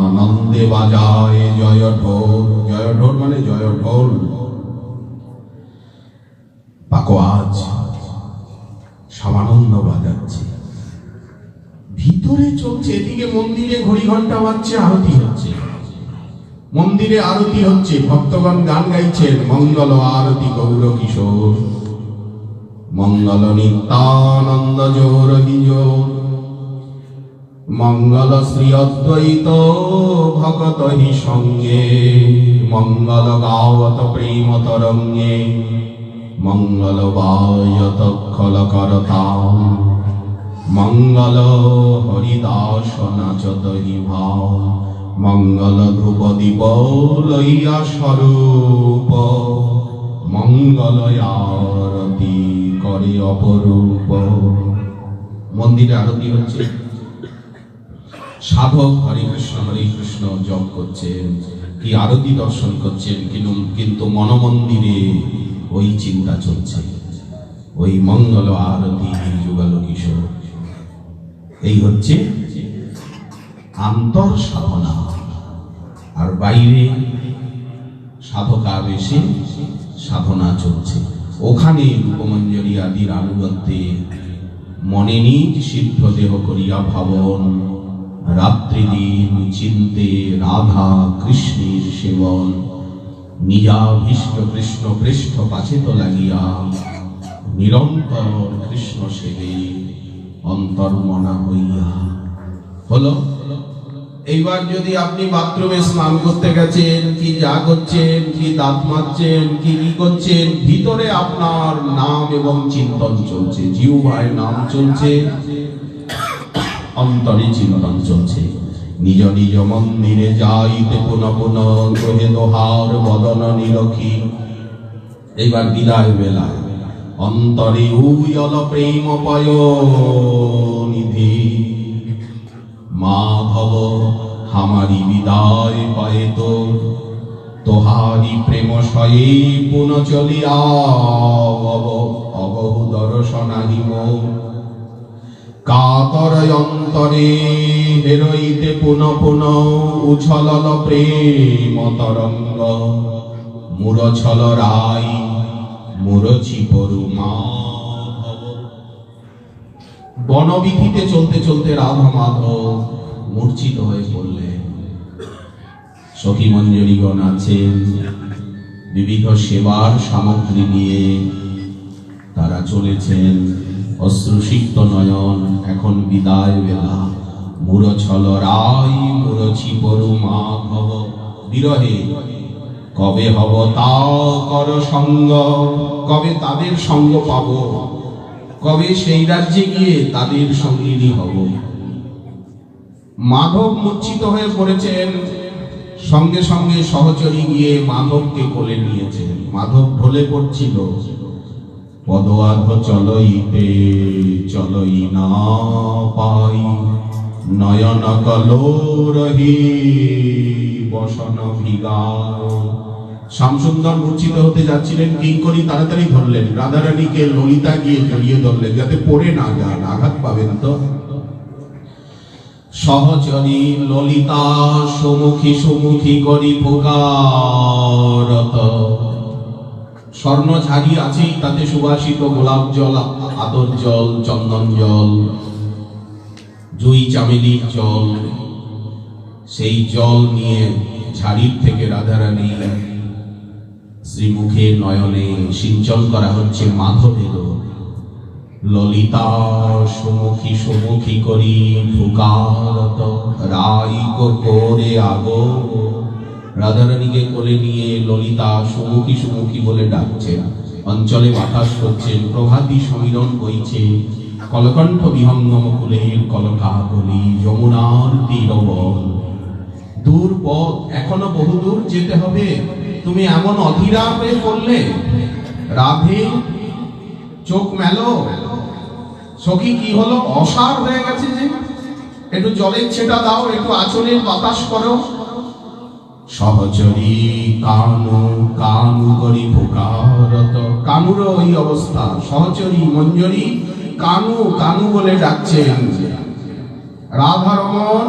আনন্দে বাজায় জয় ঢোল। জয় ঢোল মানে জয় ঢোল, পাকোয়াজ শ্যামানন্দ বাজাচ্ছে। ভিতরে চলছে, এদিকে মন্দিরে ঘড়ি ঘন্টা বাজছে, আরতি হচ্ছে। মন্দিরে আরতি হচ্ছে, ভক্তগণ গান গাইছেন, মঙ্গল আরতি গৌর কিশোর, মঙ্গল নিত্যানন্দ জোর হি জোর, মঙ্গল শ্রী অদ্বৈত ভগত হি সঙ্গে, মঙ্গল গাওয়ত প্রেম তরঙ্গে, মঙ্গল বায়ত খল করতাম। মঙ্গল হরিদাস নাচত হি ভাও, মঙ্গল ধ্রুপদীপ লইয়া স্বরূপ, মঙ্গল আরতি করে অপরূপ। মন্দিরে আরতি হচ্ছে, সাধক হরে কৃষ্ণ জপ করছেন, কি আরতি দর্শন করছেন, কিন্তু মনমন্দিরে ওই চিন্তা চলছে, ওই মঙ্গল আরতি যুগল কিশোর। এই হচ্ছে আন্তর সাধনা। আর বাইরে সাধকাবেশে সাধনা চলছে, ওখানে রূপমঞ্জরি আদির আনুগত্যে মনে নিজ সিদ্ধ দেহ করিয়া ভাবন, রাত্রি দিন চিন্তে রাধা কৃষ্ণের সেবন, নিজাভীষ্ট কৃষ্ণ পৃষ্ঠ পাচিত লাগিয়া, নিরন্তর কৃষ্ণ সেবে অন্তর্মনা হইয়া। হলো। এইবার যদি আপনি বাথরুমে স্নান করতে গেছেন, কি যা করছেন, কি দাঁত মাজছেন, কি করছেন, ভিতরে আপনার নাম এবং চিন্তন চলছে, জিহ্বায় নাম চলছে, অন্তরে চিন্তন চলছে। নিজ নিজ মন্দিরে যাইতে পুনঃ পুনঃ গ্রহে দোহার বদন নিরখি। এইবার বিদায় বেলায় অন্তরে উয়ল প্রেম পয় নিধি, মাধব হামারি বিদায় পায়ে তোর, তোহারি প্রেম সয়ে পুন চলিয়া অবহু দর্শনাহিম। কাতর অন্তরে হেরইতে পুনঃ পুনঃ উছলল প্রেম তরঙ্গ, মূরছল রাই মূরছি পরু মাধব। বনবিথিতে চলতে চলতে রাধা মাধব মূর্ছিত হয়ে পড়লেন। সখী মঞ্জরীগণ আছেন, বিবিধ সেবার সামগ্রী নিয়ে তারা চলেছেন, অশ্রুসিক্ত নয়ন। এখন বিদায় বেলা, মূরছল রাই মূরছি পরু মাধব। বিরহে কবে হব তা কর সঙ্গ, কবে তাদের সঙ্গ পাব, কবে সেই রাজ্যে গিয়ে তাদের সঙ্গিনী হব। মাধব মূর্ছিত হয়ে পড়েছেন, সঙ্গে সঙ্গে সহচরী গিয়ে মাধবকে কোলে নিয়েছেন। মাধব ঢলে পড়ছিল, পদআধ চলইতে চলই না পাই, নয়ন কলোরহি বসন ভিগায়। শ্যামসুন্দর মূর্ছিত হতে যাচ্ছিলেন, কিঙ্করী তাড়াতাড়ি ধরলেন, রাধারানীকে ললিতা গিয়ে জড়িয়ে ধরলেন, যাতে পড়ে না যান, আঘাত পাবেন তো। সহচরী ললিতা সমুখী সমুখী করি পুকারত, স্বর্ণ ঝাড়ি আছেই, তাতে সুবাসিত গোলাপ জল, আতর জল, চন্দন জল, জুই চামেলির জল। সেই জল নিয়ে ঝাড়ির থেকে রাধারানী শ্রীমুখে নয়নে সিঞ্চন করা হচ্ছে মাধবের। ললিতা সমুখী সমুখী করি ফুকারত, রাই করে আগো। রাধারানীকে কোলে নিয়ে ললিতা সমুখী সমুখী বলে ডাকছেন, অঞ্চলে বাতাস করছেন, প্রভাতী সমীরণ বইছে, কলকণ্ঠ বিহঙ্গম কুলের কলকাকলি, যমুনার তীরবন। দূর পথ, এখনো বহু দূর যেতে হবে, তুমি এমন অধীরা হয়ে পড়লে। রাধে চোখ মেলো। সখী কি হলো, অসার হয়ে গেছে যে, একটু জলের ছেটা দাও, একটু আঁচলের বাতাস করো। সহচরী কানু কানু করি পুকারত, কানুর ওই অবস্থা। সহচরী মঞ্জরী কানু কানু বলে ডাকছেন। রাধা রমন,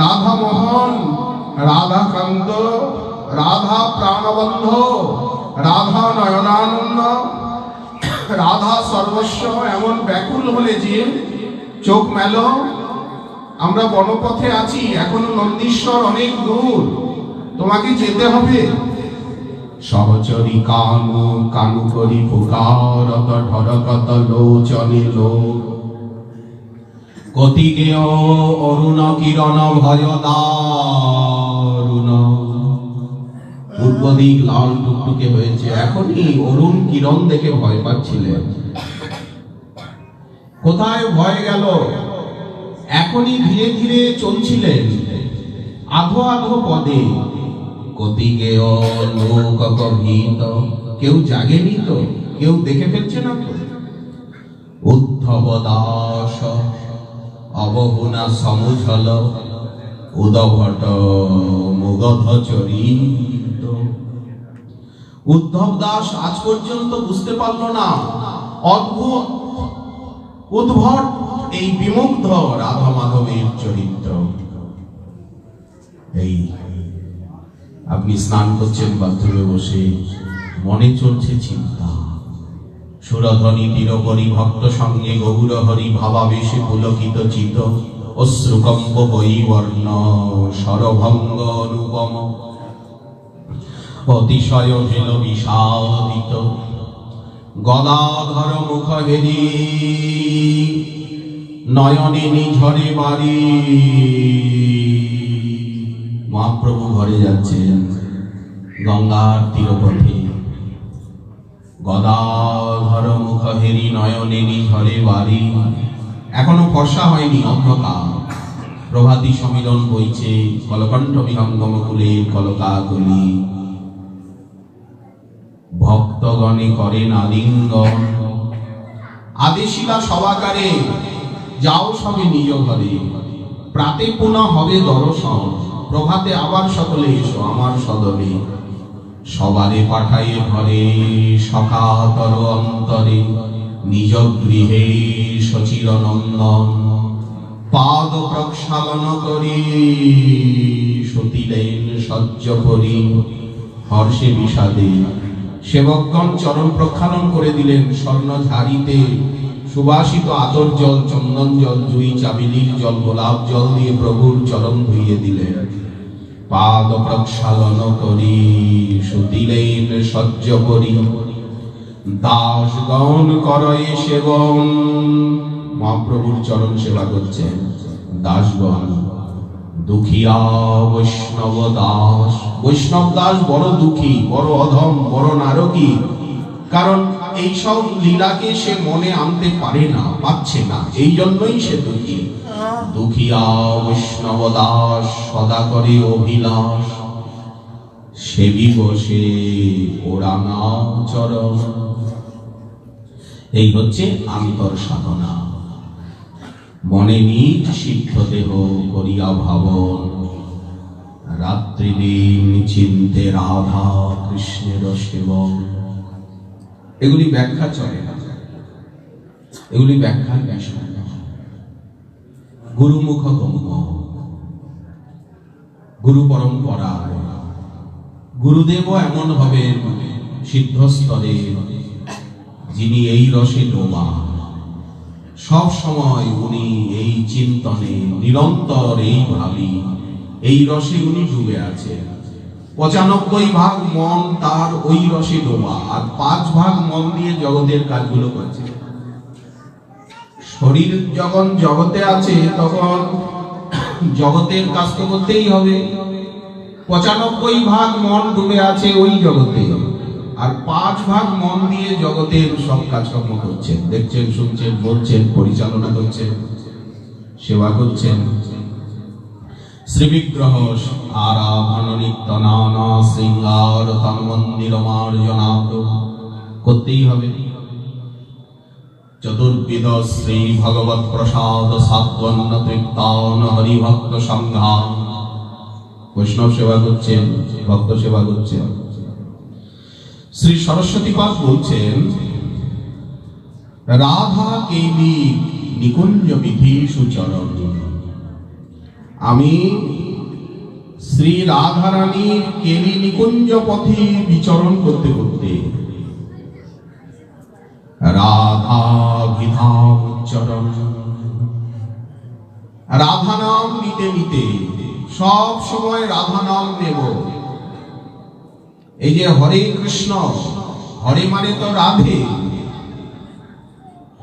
রাধা মোহন, রাধা কান্ত, রাধা প্রাণবন্ধ, রাধা নয়নানন্দ, রাধা সর্বস্ব। এমন ব্যাকুল হলে যে চোখ মেলো। আমরা বনপথে আছি, এখনো নন্দীশ্বর অনেক দূর, তোমাকে যেতে হবে। সহচরী কানু কানু করি পুকারত, ঢরকত লোচনে লোক। কতিকেয় অরুণ কিরণ ভয় দারুণ। পূর্ব দিক লাল টুকটুকে হয়েছে, এখনই অরুণ কিরণ দেখে ভয় পাচ্ছিলেন। কোথায় ভয় গেল? এখনই ধীরে ধীরে চলছিলেন আধো আধো পদে। কতি গেয় লোক ভীত, কেউ জাগেনি তো, কেউ দেখে ফেলছে না তো। উদ্ধব দাস অবহুনা সমুঝল, উদভট মুগধ চরিত। উদ্ধব দাস আজ পর্যন্ত বুঝতে পারল না অদ্ভুত উদ্ভট এই বিমুগ্ধ রাধা মাধবের চরিত্র। এই আপনি স্নান করছেন বাথরুমে বসে, মনে চলছে চিন্তা, সুরধ্বনি তীরপরি ভক্ত সঙ্গে গৌর হরি ভাবাবেশে পুলকিত চিত, অশ্রুকম্প বৈবর্ণ সরভঙ্গ অনুপম, অতিশয় হেল বিষাদিত, গদাধর মুখ হেরি নয়নে নিঝরে বাড়ি। মহাপ্রভু ঘরে যাচ্ছেন গঙ্গার তীরপথে, গদাধর মুখ হেরি নয়নে নিঝরে বাড়ি। এখনো ফর্সা হয়নি, অন্ধকার। প্রভাতী সমীরণ বইছে, কলকণ্ঠ বিহঙ্গম কুলের কলকাকলি। ভক্তগণে করেন আলিঙ্গন, আদেশিলা সবাকারে, যাও সবে নিজ ঘরে। প্রাতে পুনঃ হবে দর্শন, প্রভাতে আবার সকলে এসো আমার সদনে। সবারে পাঠাইয়ে ঘরে, সখাতর অন্তরে, নিজ গৃহে সচির নন্দন। পাদ প্রক্ষালন করি, সতীলেন সহ্য করি, হর্ষে বিষাদে। সেবকগণ চরণ প্রক্ষালন করে দিলেন স্বর্ণ ঝাড়িতে। সুবাসিত আতর জল, চন্দন জল, জুই চাবিলির জল, গোলাপ জল দিয়ে প্রভুর চরণ ধুইয়ে দিলেন। পাদ প্রক্ষালন করি, সতীলেন সহ্য করি, দাসগণ করয়ে সেবন। মহাপ্রভুর চরণ সেবা করছেন দাসগণ। দুঃখিয়া বৈষ্ণব দাস, বৈষ্ণব দাস বড় দুঃখী, বড় অধম, বড় নারকী। কারণ এইসব লীলাকে সে মনে আনতে পারে না, পাচ্ছে না, এই জন্যই সে দুঃখী। দুঃখিয়া বৈষ্ণব দাস সদা করে অভিলাষ, সেবি বসে ওরানা চরণ। এই হচ্ছে আন্তর সাধনা। মনে নিজ সিদ্ধ দেহ করিয়া ভাবন, রাত্রি দিন চিন্তে রাধা কৃষ্ণের সেবন। এগুলি ব্যাখ্যা চলে না, এগুলি ব্যাখ্যার বিষয় না। গুরুমুখ গম্য, গুরু পরম্পরায় গুরুদেব এমন হবে সিদ্ধস্তরে, যিনি এই রসে ডোবা। সব সময় উনি এই চিন্তনে নিরন্তর এই ভাবি, এই রসে উনি ডুবে আছেন। ৯৫ ভাগ মন তার ওই রসে ডোবা, আর ৫ ভাগ মন দিয়ে জগতের কাজগুলো করছে। শরীর যখন জগতে আছে তখন জগতের কাজ তো করতেই হবে। ৯৫ ভাগ মন ডুবে আছে ওই জগতে, আর ৫ ভাগ মন দিয়ে জগতের সব কাজকর্ম করছেন। দেখছেন, শুনছেন, বলছেন, পরিচালনা করছেন, সেবা করছেন। শ্রীবিগ্রহ আরাধন নিত্য নানা শৃঙ্গার তন মন্দির মার্জনাদ করতেই হবে। চতুর্বিধ শ্রী ভগবত প্রসাদ সাত্বন্ন তৃপ্তান হরিভক্ত সংঘা। বৈষ্ণব সেবা করছেন, ভক্ত সেবা করছেন। শ্রী সরস্বতী পাদ বলছেন, রাধা কেলি নিকুঞ্জ বিধি সুচরণ। আমি শ্রী রাধা রানীর কেলি নিকুঞ্জ পথে বিচরণ করতে করতে, রাধা বিধাম উচ্চারণ, রাধা নাম নিতে নিতে, সব সময় রাধা নাম নেব। এই যে হরে কৃষ্ণ, হরে মানে তো রাধে,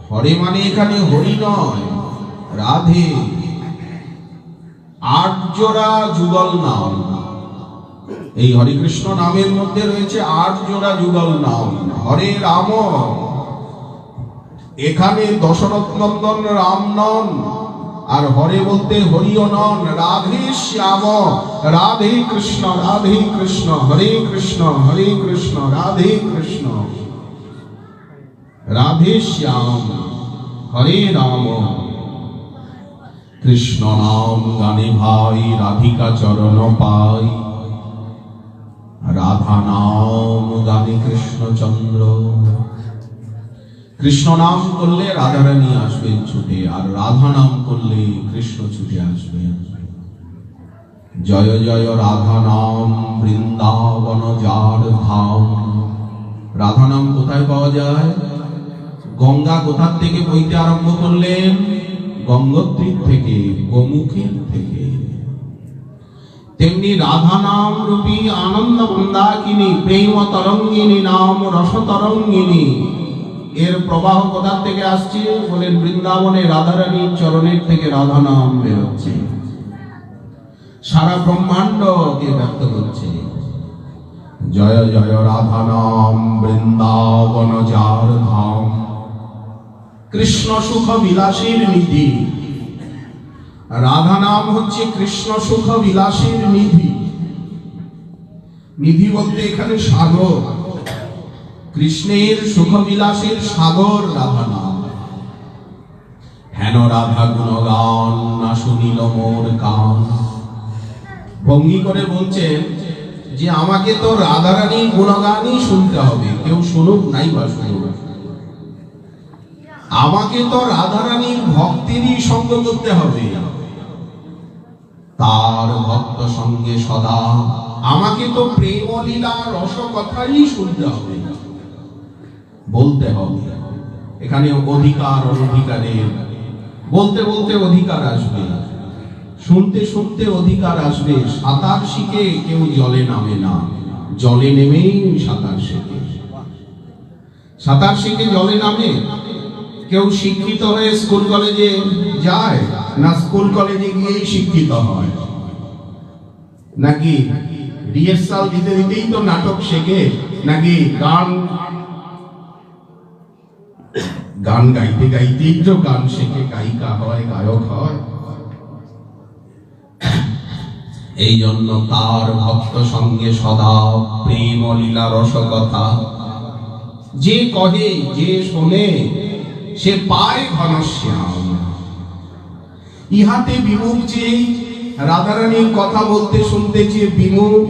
হরে মানে এখানে হরি নয়, রাধে। ৮ জোড়া যুগল নাম, এই হরে কৃষ্ণ নামের মধ্যে রয়েছে ৮ জোড়া যুগল নাম। হরে রাম, এখানে দশরথ নন্দন রাম নন, আর হরে বলতে হরিও নন, রাধে শ্যাম, রাধে কৃষ্ণ রাধে কৃষ্ণ, হরে কৃষ্ণ হরে কৃষ্ণ, রাধে কৃষ্ণ রাধে শ্যাম, হরে রাম। কৃষ্ণ নাম গানে ভাই রাধিকা চরণ পাই, রাধা নাম গানে কৃষ্ণচন্দ্র। কৃষ্ণ নাম করলে রাধারানী আসবেন ছুটে, আর রাধা নাম করলে কৃষ্ণ ছুটে আসবেন। জয় জয় রাধা নাম বৃন্দাবন যার ধাম। রাধা নাম কোথায় পাওয়া যায়? গঙ্গা কোথার থেকে বইতে আরম্ভ করলেন? গঙ্গোত্রী থেকে, গোমুখী থেকে। তেমনি রাধা নাম রূপী আনন্দ মন্দাকিনী, প্রেম তরঙ্গিনী নাম রস তরঙ্গিনী, এর প্রবাহ কোথা থেকে আসছে? বলেন বৃন্দাবনে রাধারানীর চরণের থেকে রাধা নাম বেরোচ্ছে, সারা ব্রহ্মাণ্ডকে ব্যক্ত করছে। জয় জয় রাধা নাম বৃন্দাবন যার ধাম। কৃষ্ণ সুখ বিলাসীর নিধি। রাধা নাম হচ্ছে কৃষ্ণ সুখ বিলাসীর নিধি। নিধি বলতে এখানে সাগর, কৃষ্ণের সুখ বিলাসের সাগর রাধা নাম। হেন রাধা গুণগান না শুনিল মোর কান। ভঙ্গি করে বলছেন যে আমাকে তো রাধারানীর গুণগানই শুনতে হবে, কেউ শুনুক নাই বা শুনুক, আমাকে তো রাধারানীর ভক্তেরই সঙ্গ করতে হবে, তার ভক্ত সঙ্গে সদা আমাকে তো প্রেম লীলা রস কথাই শুনতে হবে, বলতে হবে। এখানে অধিকার অনধিকারের বলতে বলতে অধিকার আসবে, শুনতে শুনতে অধিকার আসবে। সাঁতার শিখে কেউ জলে নামে না, জলে নেমেই সাঁতার শেখে। সাঁতার শিখে জলে নামে কেউ শিক্ষিত হয়ে স্কুল কলেজে যায় না, স্কুল কলেজে গিয়েই শিক্ষিত হয় নাকি রিহার্সাল দিতে দিতেই তো নাটক শেখে, নাকি গান গাইতে গাইতেই তো গান শেখে, গায়িকা হয়, গায়ক হয়। এই জন্য তার ভক্ত সঙ্গে সদা প্রেম লীলা রস কথা। যে কহে যে শোনে সে পায় ঘনশ্যাম। ইহাতে বিমুখ যে রাধারানীর কথা বলতে শুনতে যে বিমুখ,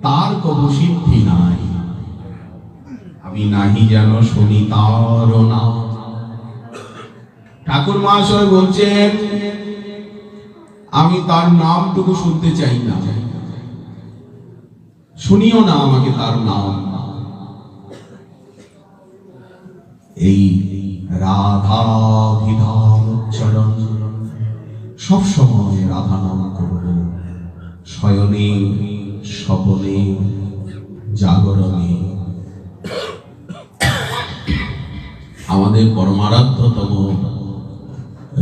তার কবু সিদ্ধি নাই। আমি নাহি যেন শুনি তার না। ঠাকুর মহাশয় বলছেন আমি তার নামটুকু শুনতে চাই না, শুনিও না আমাকে তার নাম। এই রাধা বিধান উচ্চারণ সব সময় রাধা নাম করব, শয়নে স্বপনে জাগরণে। আমাদের পরমারাধ্যতম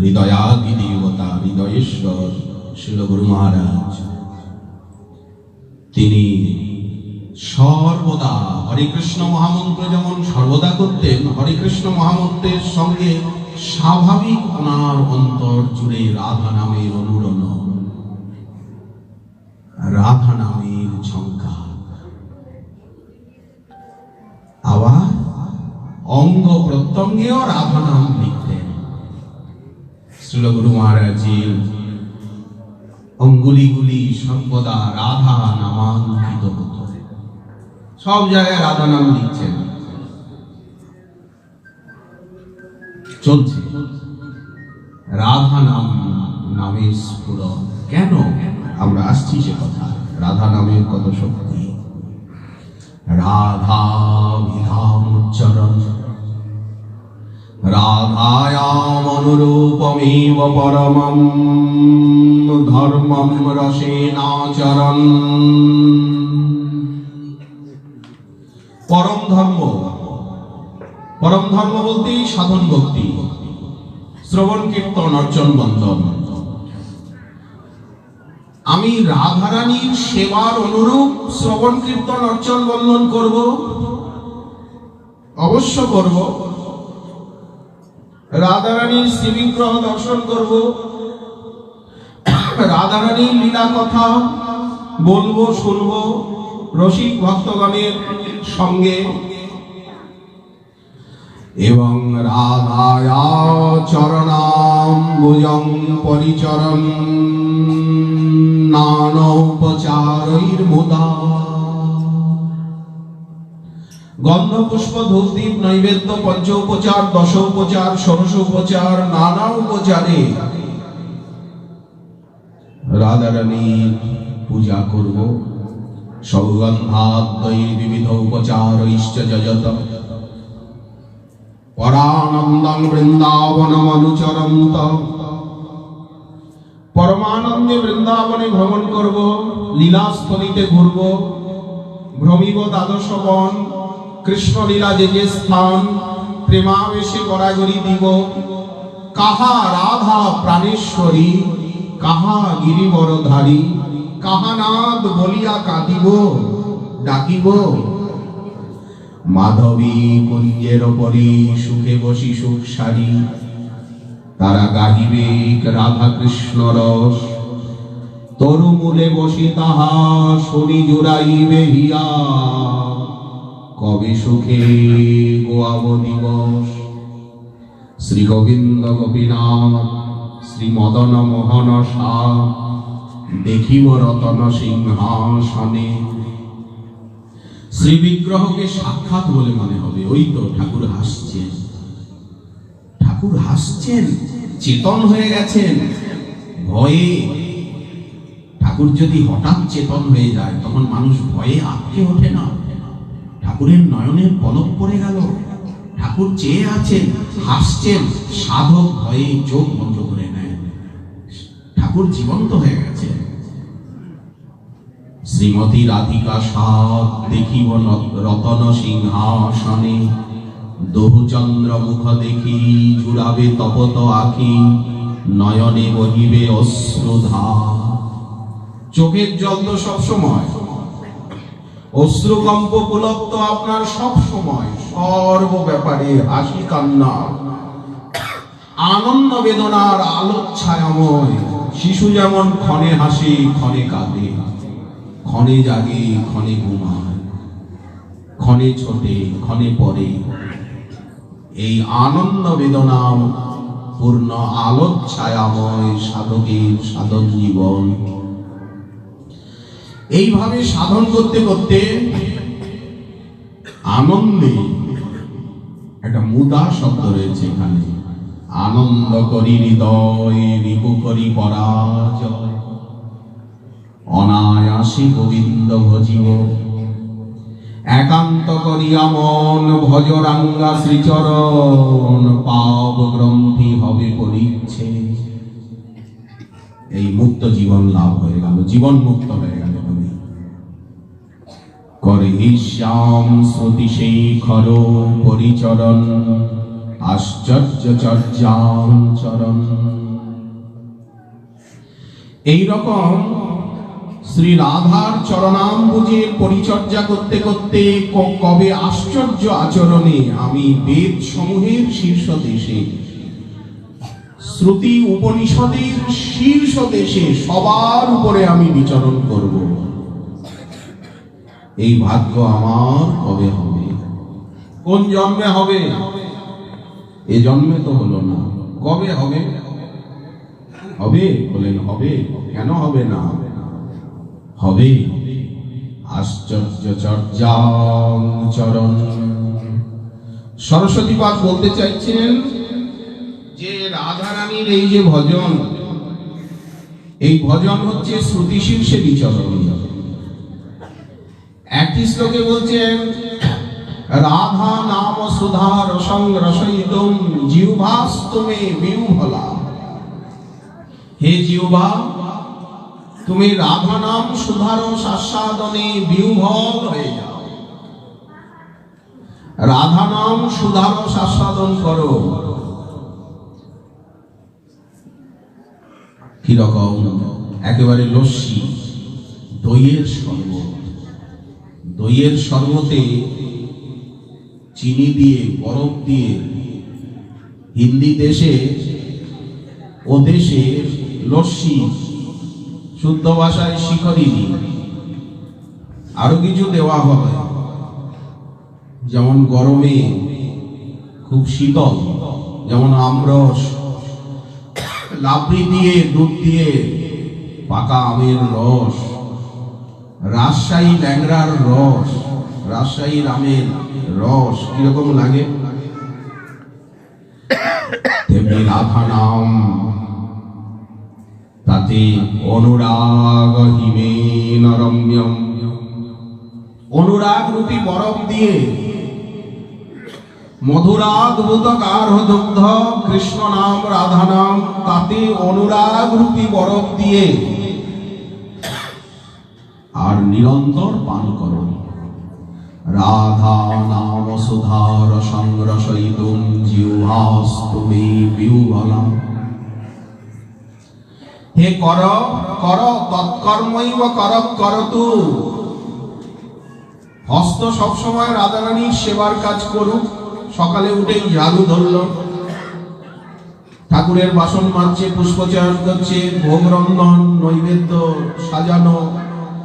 হৃদয়াদি দেবতা হৃদয়েশ্বর শিল গুরু মহারাজ, তিনি সর্বদা হরে কৃষ্ণ মহামন্ত্র যেমন সর্বদা করতেন, হরে কৃষ্ণ মহামন্ত্রের সঙ্গে স্বাভাবিক ওনার অন্তর জুড়ে রাধা নামের অনুরণ, রাধা নামের ঝঙ্কার। আবার অঙ্গ প্রত্যঙ্গেও রাধা নাম লিখতেন। শ্রীল গুরু মহারাজের অঙ্গুলিগুলি সর্বদা রাধা নামাঙ্কিত হতো, সব জায়গায় রাধা নাম লিখছেন, চলছে রাধা নাম, নামের স্ফুরণ। কেন আমরা আসছি সে কথা, রাধা নামের কত শক্তি। রাধা বিধান উচ্চারণ। রাধায়াম অনুরূপমেব পরমম ধর্মম রসেনাচরণ। পরম ধর্ম, পরম ধর্ম বলতেই সাধন ভক্তি, শ্রবণ কীর্তন অর্চন বন্দন। আমি রাধারানীর সেবার অনুরূপ শ্রবণ কীর্তন অর্চন বন্দন করব, অবশ্য করব, রাধারানীর শ্রীবিগ্রহ দর্শন করব, রাধারানীর লীলা কথা বলবো, শুনবো রসিক ভক্তগণের সঙ্গে। এবং রাধায়া চরণাম্বুজং পরিচরণ নানোপচারৈর মুদা গন্ধ পুষ্প ধূপ দীপ নৈবেদ্য পঞ্চোপচার দশোপচার ষোড়শোপচার নানা উপচারে রাধারানীর পূজা করব। সৌগন্ধাদ্বৈর বিবিধ উপচার ইষ্ট যজত পরানন্দং বৃন্দাবনমনুচরন্ত। পরমানন্দে বৃন্দাবনে ভ্রমণ করব, লীলাস্থলিতে ঘুরব, ভ্রমিব দ্বাদশ বন, কৃষ্ণলীলা যে যে স্থান, প্রেমাবেশে গড়াগড়ি দিব। কাহা রাধা প্রাণেশ্বরী, কাহা গিরিবরধারী, কাহা নাদ বলিয়া কাঁদিব ডাকিব। মাধবী কুঞ্জের পরি সুখে বসি সুখ সারি, তারা গাহিবে রাধা কৃষ্ণ রস। তরুমূলে বসি তাহা শনি জুড়াইবে হিয়া, কবে সুখে গোয়াব দিবস। শ্রী গোবিন্দ গোপীনাথ শ্রী মদন মোহন সা, দেখিব রতন সিংহাসনে। শ্রী বিগ্রহকে সাক্ষাৎ বলে মনে হবে। ওই তো ঠাকুর হাসছেন, ঠাকুর হাসছেন, চেতন হয়ে গেছেন। ভয়ে ঠাকুর যদি হঠাৎ চেতন হয়ে যায়, তখন মানুষ ভয়ে আটকে ওঠে না। ঠাকুরের নয়নে পলক পড়ে গেল, ঠাকুর চেয়ে আছেন, হাসছেন, সাধক ভয়ে চোখ বন্ধ করে নেয়। ঠাকুর জীবন্ত হয়ে গেছে। শ্রীমতী রাধিকা সাদ দেখিব রতন সিংহাসনে, দহুচন্দ্র মুখ দেখি জুড়াবে তপত আখি, নয়নে বহিবে অশ্রুধার। চোখের জল তো সবসময়, অশ্রুকম্প পুলক আপনার সব সময়, সর্ব ব্যাপারে হাসি কান্না, আনন্দ বেদনার আলোচ্ছায়াময়। শিশু যেমন ক্ষণে হাসে ক্ষণে কাঁদে, ক্ষণে জাগে ক্ষণে ঘুমায়, ক্ষণে ছোটে ক্ষণে পড়ে, এই আনন্দ বেদনা পূর্ণ আলোচ্ছায়াময় সাধকের সাধন জীবন। এইভাবে সাধন করতে করতে আনন্দে, একটা মুদা শব্দ রয়েছে এখানে, আনন্দ করি হৃদয় রিপু করি পরাজয়, অনায়াসে গোবিন্দ ভজিব, একান্ত করিয়া মন ভজরাঙ্গা শ্রীচরণ, পাপ গ্রন্থি হবে পরিচ্ছে। এই মুক্ত জীবন লাভ হয়ে গেল, জীবন মুক্ত হয়ে গেল। করে শ্যাম শ্রুতি শেখর পরিচরণ, আশ্চর্য চর্যাম চরণ। এইরকম শ্রী রাধার চরণাম্বুজের পরিচর্যা করতে করতে কবে আশ্চর্য আচরণে আমি বেদ সমূহের শীর্ষ দেশে, শ্রুতি উপনিষদের শীর্ষ দেশে, সবার উপরে আমি বিচরণ করব। এই ভাগ্য আমার কবে হবে? কোন জন্মে হবে? এ জন্মে তো হলো না, কবে হবে? হবে বলেন, হবে। কেন হবে না? হবে। আশ্চর্য চর্যাম চরণ। সরস্বতী পাঠ বলতে চাইছেন যে রাধারানীর এই যে ভজন, এই ভজন হচ্ছে শ্রুতি শীর্ষে বিচরণ। একই শ্লোকে বলছেন, রাধা নাম সুধা রসং রসয়িতুম জিহ্বাস্তুমে বিউভলা। হে জিহ্বা, তুমি রাধা নাম সুধার আস্বাদনে বিউভল হয়ে যাও। রাধা নাম সুধার আস্বাদন করো। কিরকম? একেবারে লস্যি, দইয়ের শরবত। দইয়ের শরবতে চিনি দিয়ে, বরফ দিয়ে হিন্দি দেশে ও দেশে লস্যি, শুদ্ধ ভাষায় শিখরি, আরো কিছু দেওয়া হবে, যেমন গরমে খুব শীতল, যেমন আমরস, লাবড়ি দিয়ে, দুধ দিয়ে, পাকা আমের রস, রাজশাহী ল্যাংড়ার রস, রাজশাহীর আমের রস কিরকম লাগে, তেমনি রাধা নাম, তাতে অনুরাগ হিমেন রম্যম, অনুরাগ রূপী বরফ দিয়ে, মধুরাদ্ভুত গার্হদগ্ধ কৃষ্ণ নাম রাধা নাম, তাতে অনুরাগ রূপী বরফ দিয়ে আর নিরন্তর পান করো। রাধা নাম সুধার সংরসয়িতুম জিহ্বাস্তুমে বিহুবলম। হে কর কর তৎকর্মৈব করব করতু। হস্ত সবসময় রাধারানীর সেবার কাজ করুক। সকালে উঠেই ঝাড়ু ধরল, ঠাকুরের বাসন মাজছে, পুষ্পচয়ন করছে, ভোগ রন্ধন, নৈবেদ্য সাজানো,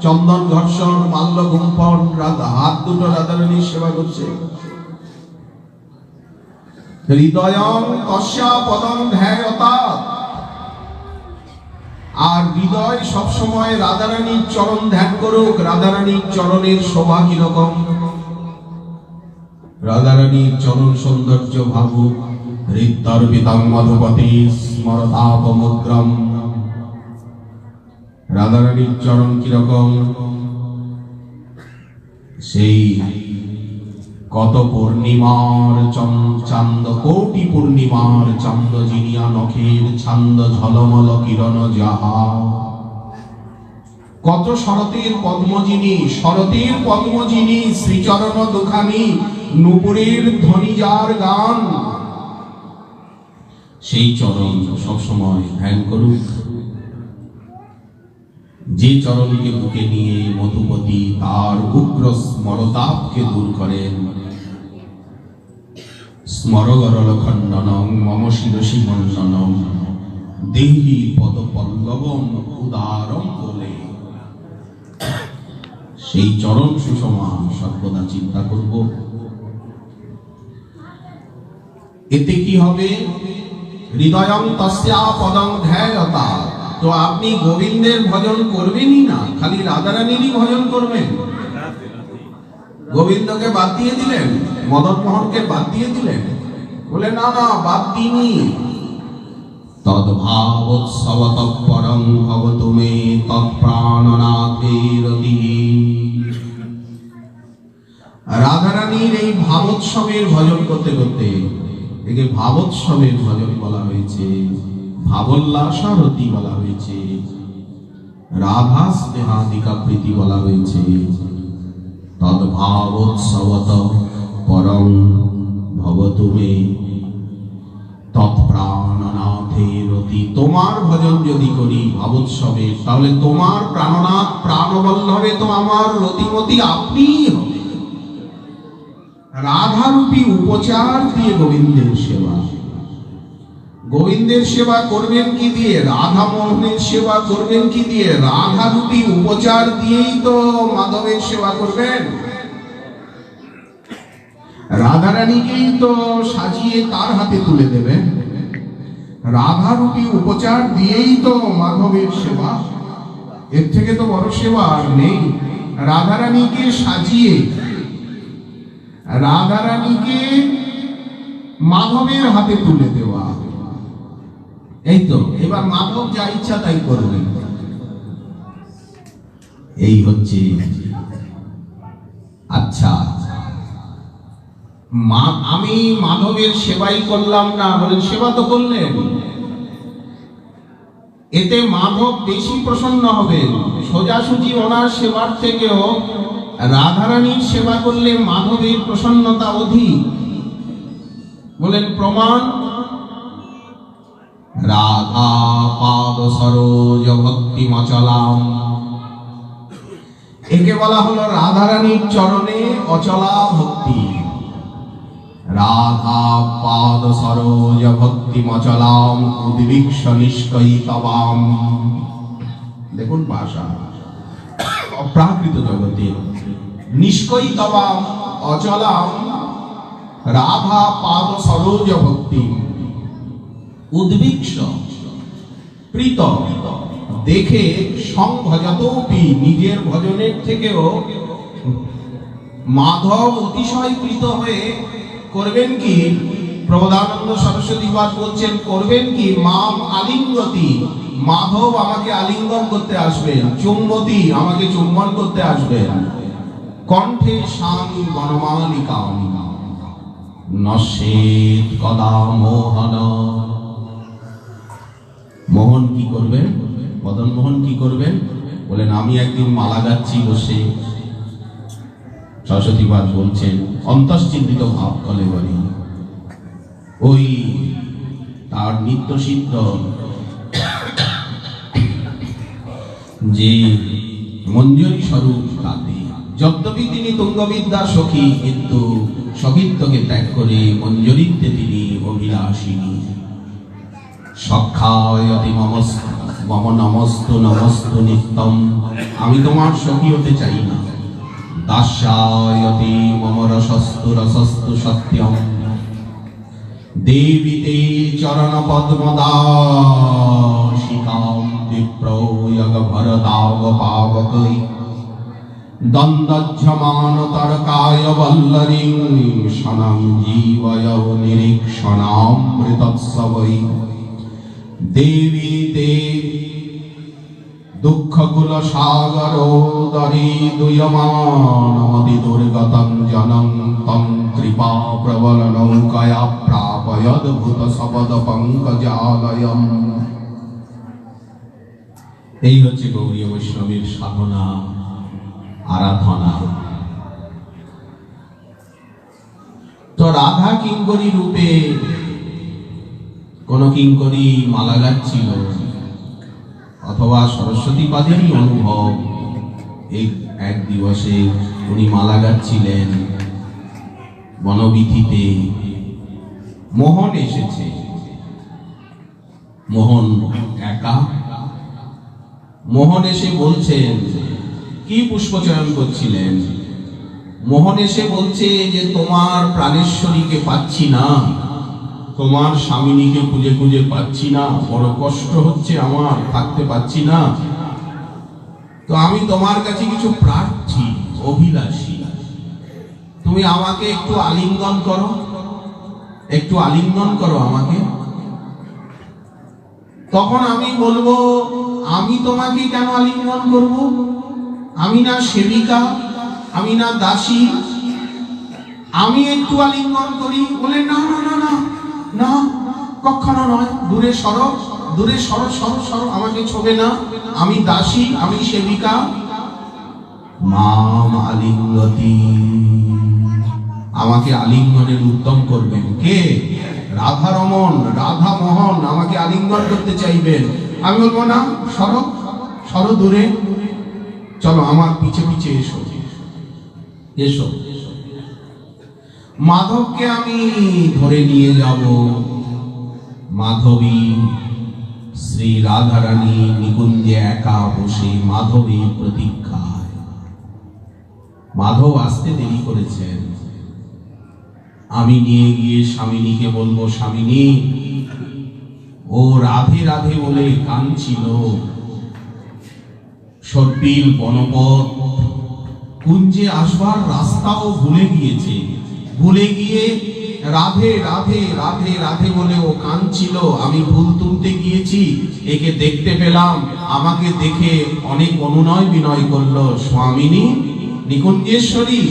চন্দন ঘর্ষণ, মাল্য গুম্ফন, হাত দুটো রাধারানীর সেবা করছে। হৃদয়ং তস্যা পদং ধ্যায়তাৎ। আর হৃদয় সবসময় রাধারানীর চরণ ধ্যান করুক। রাধারানীর চরণের শোভা কিরকম, রাধারানীর চরণ সৌন্দর্য ভাবুক। হৃদর্পিতং মধুপতি স্মরতাপমুদ্রম। রাধারানীর চরণ কিরকম, সেই কত পূর্ণিমার চান্দ, কোটি পূর্ণিমার চান্দ জিনিয়া নখের ছান্দ ঝলমল কিরণ যাহা। কত শরতের পদ্মজিনী, শরতের পদ্মজিনী, শ্রীচরণ দুখানি, নূপুরের ধ্বনি যার গান, সেই চরণ সবসময় ধ্যান করুক। যে চরণকে বুকে নিয়ে মধুপতি তার উগ্র স্মরতাপকে দূর করেন। স্মরগরল খণ্ডনং মম শিরসি মণ্ডনং দেহি পদপল্লবম উদারম বলে, সেই চরণ সুষমা সর্বদা চিন্তা করব। এতে কি হবে, হৃদয়ং তস্যা পদং ধ্যায়তাৎ। তো আপনি গোবিন্দের ভজন করবেনই না, খালি রাধারানীরই ভজন করবেন। গোবিন্দকে বাদ দিয়ে দিলেন, মদন মোহনকে বাদ দিয়ে দিলেন, বলে না না বাদ দিনি। তদ্ভাবোৎসবতঃ পরং ভবতু মে তৎপ্রাণনাথেরতি। রাধারানীর এই ভাবোৎসবের ভজন করতে করতে, একে ভাবোৎসবের ভজন বলা হয়েছে, ভাবোল্লাসারতি বলা হয়েছে, রাধা স্নেহাদিকা প্রীতি বলা হয়েছে। তদ্ভাবোৎসবতঃ পরং ভবতু মে তৎপ্রাণনাথেরতি। তোমার ভজন যদি করি ভাবোৎসবে, তাহলে তোমার প্রাণনাথ প্রাণবল্লভে তো আমার রতিমতি আপনিই হবে। রাধারূপী উপচার দিয়ে গোবিন্দের সেবা। গোবিন্দের সেবা করবেন কি দিয়ে, রাধা মোহনের সেবা করবেন কি দিয়ে, রাধারূপী উপচার দিয়েই তো মাধবের সেবা করবেন। রাধারানীকেই তো সাজিয়ে তার হাতে তুলে দেবেন। রাধারূপী উপচার দিয়েই তো মাধবের সেবা। এর থেকে তো বড় সেবা আর নেই। রাধারানীকে সাজিয়ে, রাধারানীকে মাধবের হাতে তুলে দেওয়া, এই তো। এবার মাধব যা ইচ্ছা তাই করবেন। এই হচ্ছে। আচ্ছা, আমি মাধবের সেবাই করলাম না, বলেন সেবা তো করলেন, এতে মাধব বেশি প্রসন্ন হবেন। সোজাসুজি ওনার সেবার থেকেও রাধারানীর সেবা করলে মাধবের প্রসন্নতা অধিক। বলেন প্রমাণ, রাধা পাদ সরোজ ভক্তি মচলাম। একে বলা হলো রাধারানীর চরণে অচলা ভক্তি। রাধা পাদ সরোজ ভক্তিমচলাম উদ্বিগ্ন নিষ্কৈতবাম। দেখুন ভাষা, অপ্রাকৃত জগতে নিষ্কৈতবাম অচলাম রাধা পাদ সরোজ ভক্তি উদ্বিগ্ন প্রীত দেখে সংভজতোপি নিজের ভজনের থেকেও মাধব অতিশয় প্রীত হয়ে করবেন কি, প্রবোধানন্দ সরস্বতী বাদ বলছেন করবেন কি, মাম আলিঙ্গতি, মাধব আমাকে আলিঙ্গন করতে আসবেন, চুম্বতী আমাকে চুম্বন করতে আসবেন, কণ্ঠে শান বনমালিকাম নশ্যেত কদা মোহন। মোহন কি করবেন, মদন মোহন কি করবেন বলেন, আমি একদিন মালা গাচ্ছি বসে, সরস্বতী বাদ বলছেন অন্তশ্চিন্তিত ভাব কলে বলি, ওই তার নিত্য সিদ্ধ যে মঞ্জুরি স্বরূপ তাতে, যদ্যপি তিনি তুঙ্গবিদ্যা সখী, কিন্তু সখিত্বকে ত্যাগ করে মঞ্জুরিতে তিনি অভিলাষিনী। সখায়তি মম নমস্তু নমস্তু নিত্যম, আমি তোমার সখী হতে চাই না। দাস্যায়তি মম রসস্তু রসস্তু সত্যম, দেবী তে চরণ পদ্মদাশিকাম বিপ্রয়োগ ভরদাব পাবকৈ দ্বন্দ্বজ্যমান তর্কায় বল্লরিং শনং জীবয় নিরীক্ষণামৃতৎসবৈ। দেবী তে দুঃখকুল সাগরোদরী দুয়মানমতি দুর্গতং জনং তং কৃপা প্রবল নৌকয়া প্রাপয়দ্ভুত শবদ পঙ্কজালয়ম। এই হচ্ছে গৌরী বৈষ্ণবীর সাধনা, আরাধনা। তো রাধা কিঙ্করী রূপে কোন কিঙ্করী মালা গাচ্ছিল, অথবা সরস্বতী পাদেরই অনুভব, এক দিবসে উনি মালা গাচ্ছিলেন বনবীথিতে, মোহন এসেছে। মোহন একা, মোহন এসে বলছেন, কি পুষ্পচয়ন করছিলেন, মোহন এসে বলছে যে তোমার প্রাণেশ্বরীকে পাচ্ছি না, তোমার স্বামিনীকে খুঁজে খুঁজে পাচ্ছি না, বড় কষ্ট হচ্ছে আমার, থাকতে পাচ্ছি না। তো আমি তোমার কাছে কিছু প্রার্থী, অভিলাষী, তুমি আমাকে একটু আলিঙ্গন করো, একটু আলিঙ্গন করো আমাকে। তখন আমি বলবো, আমি তোমাকে কেন আলিঙ্গন করব? আমি না সেবিকা, আমি না দাসী, আমি একটু আলিঙ্গন করি? বলে না না না না না, কখনো নয়, দূরে সরো, দূরে সরো সরো সরো, আমাকে ছোবে না, আমি দাসী, আমি সেবিকা। মাম আলিঙ্গতি, আমাকে আলিঙ্গনের উদ্যম করবেন কে? রাধা রমন, রাধা মোহন আমাকে আলিঙ্গন করতে চাইবেন। আমি বলবো না, সরো সরো দূরে, চলো আমার পিছে পিছে এসো এসো। মাধবকে আমি ধরে নিয়ে যাব। মাধবী শ্রী রাধারানী নিকুঞ্জে একা বসে মাধবীর প্রতীক্ষায়। মাধব আসতে দেরি করেছেন। আমি নিয়ে গিয়ে স্বামিনীকে বলবো, স্বামিনী ও রাধে রাধে বলে কাঁদছিল, সর্পিল বনপথ কুঞ্জে আসবার রাস্তাও ভুলে গিয়েছে, ভুলে গিয়ে রাধে রাধে রাধে রাধে বলে ও কাঁদছিল। আমি ফুল তুলতে গিয়েছি, একে দেখতে পেলাম, আমাকে দেখে অনেক অনুনয় বিনয় করলো, স্বামিনী নিকুঞ্জেশ্বরী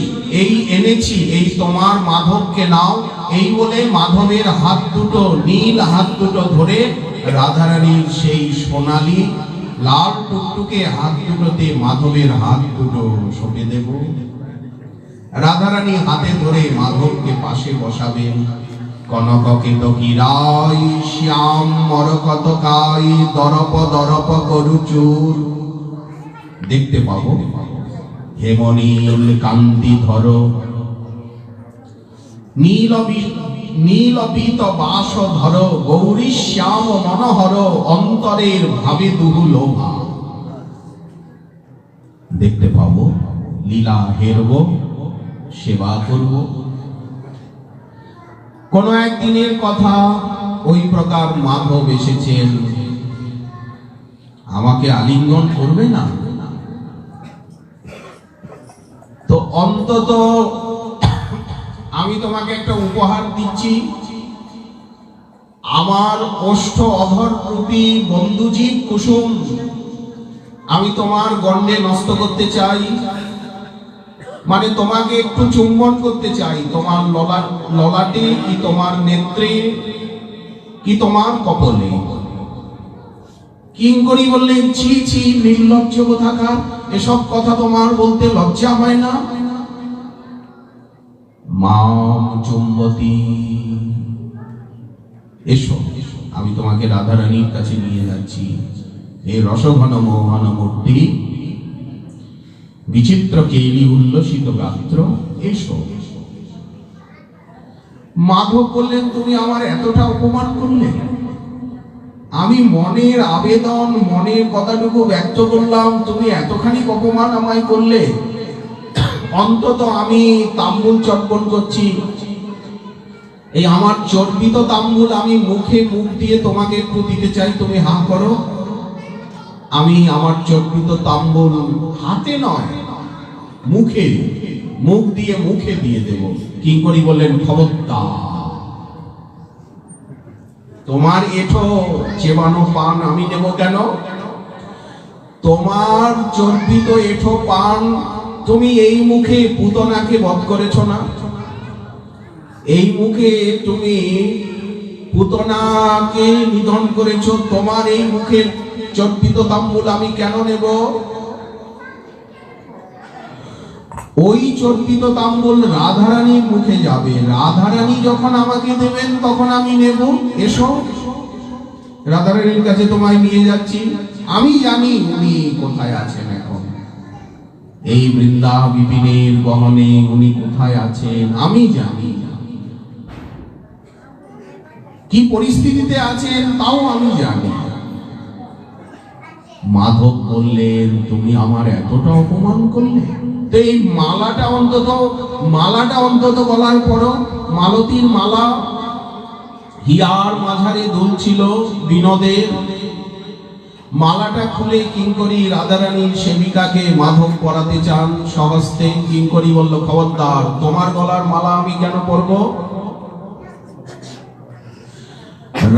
এই এনেছি, এই তোমার মাধবকে নাও। এই বলে মাধবের হাত দুটো, নীল হাত দুটো ধরে রাধারানীর সেই সোনালী লাল টুকটুকে হাত দুটোতে মাধবের হাত দুটো সঁপে দেব। রাধারানী হাতে ধরে মাধবকে পাশে বসাবেন। কনককিত কিরাই শ্যাম মরকতকাই দরপ দরপ করুচুর, দেখতে পাবো হেমনীল কান্তি ধর নীলপীত বাস ধর গৌরী শ্যাম মনোহর অন্তরের ভাবে দুহু লোভা। দেখতে পাবো, লীলা হেরব, সেবা করব। কোন একদিনের কথা, ওই প্রকার মাধব এসেছেন, আমাকে আলিঙ্গন করবে না তো অন্তত আমি তোমাকে একটা উপহার দিচ্ছি। আমার ওষ্ঠ অধর রূপী বন্ধুজীব কুসুম আমি তোমার গণ্ডে নষ্ট করতে চাই, মানে তোমাকে একটু চুম্বন করতে চাই, তোমার ললাটে কি তোমার নেত্রে কি তোমার কপলে। কিঙ্করী বললেন, ছি ছি নির্লজ্জ কোথাকার, এসব কথা তোমার বলতে লজ্জা হয় না? মাম চুম্বতী, এসো আমি তোমাকে রাধারানীর কাছে নিয়ে যাচ্ছি। এই রসঘন মোহন মূর্তি, বিচিত্র কেলি উল্লসিত গাত্র, এসো। মাধব বললেন, তুমি আমার এতটা অপমান করলে? আমি মনের আবেদন, মনের কথাটুকু ব্যক্ত করলাম, তুমি এতখানি অপমান আমায় করলে? অন্তত আমি তাম্বুল চর্পণ করছি, এই আমার চর্বিত তাম্বুল আমি মুখে মুখ দিয়ে তোমাকে একটু দিতে চাই, তুমি হা করো। আমি আমার চর্বিত তাম্বুল হাতে নয় মুখে, মুখ দিয়ে মুখে দিয়ে দেব। কিঙ্করী বললেন, খবরদার, তোমার এঠো চেবানো পান আমি নেব কেন? তোমার চর্বিত এঠো পান তুমি এই মুখে পুতনাকে বধ করেছ না? এই মুখে তুমি পুতনাকে নিধন করেছ, তোমার এই মুখের চর্বিত তাম্বুল আমি কেন নেব? ওই চর্বিত তাম্বুল রাধারানীর মুখে যাবে, রাধারানী যখন আমাকে দেবেন তখন আমি নেব। এসো, রাধারানীর কাছে তোমায় নিয়ে যাচ্ছি। আমি জানি উনি কোথায় আছেন এখন, এই বৃন্দা বিপিনের গহনে উনি কোথায় আছেন আমি জানি, কি পরিস্থিতিতে আছেন তাও আমি জানি। মাধব বললেন, তুমি আমার এতটা অপমান করলে, তো এই মালাটা অন্তত গলার পরো। মালতীর মালা হিয়ার মাঝারে দুলছিল বিনোদের। মালাটা খুলে কিঙ্করী রাধারানীর সেবিকাকে মাধব পরাতে চান স্বহস্তে। কিঙ্করী বলল, খবরদার, তোমার গলার মালা আমি কেন পরবো?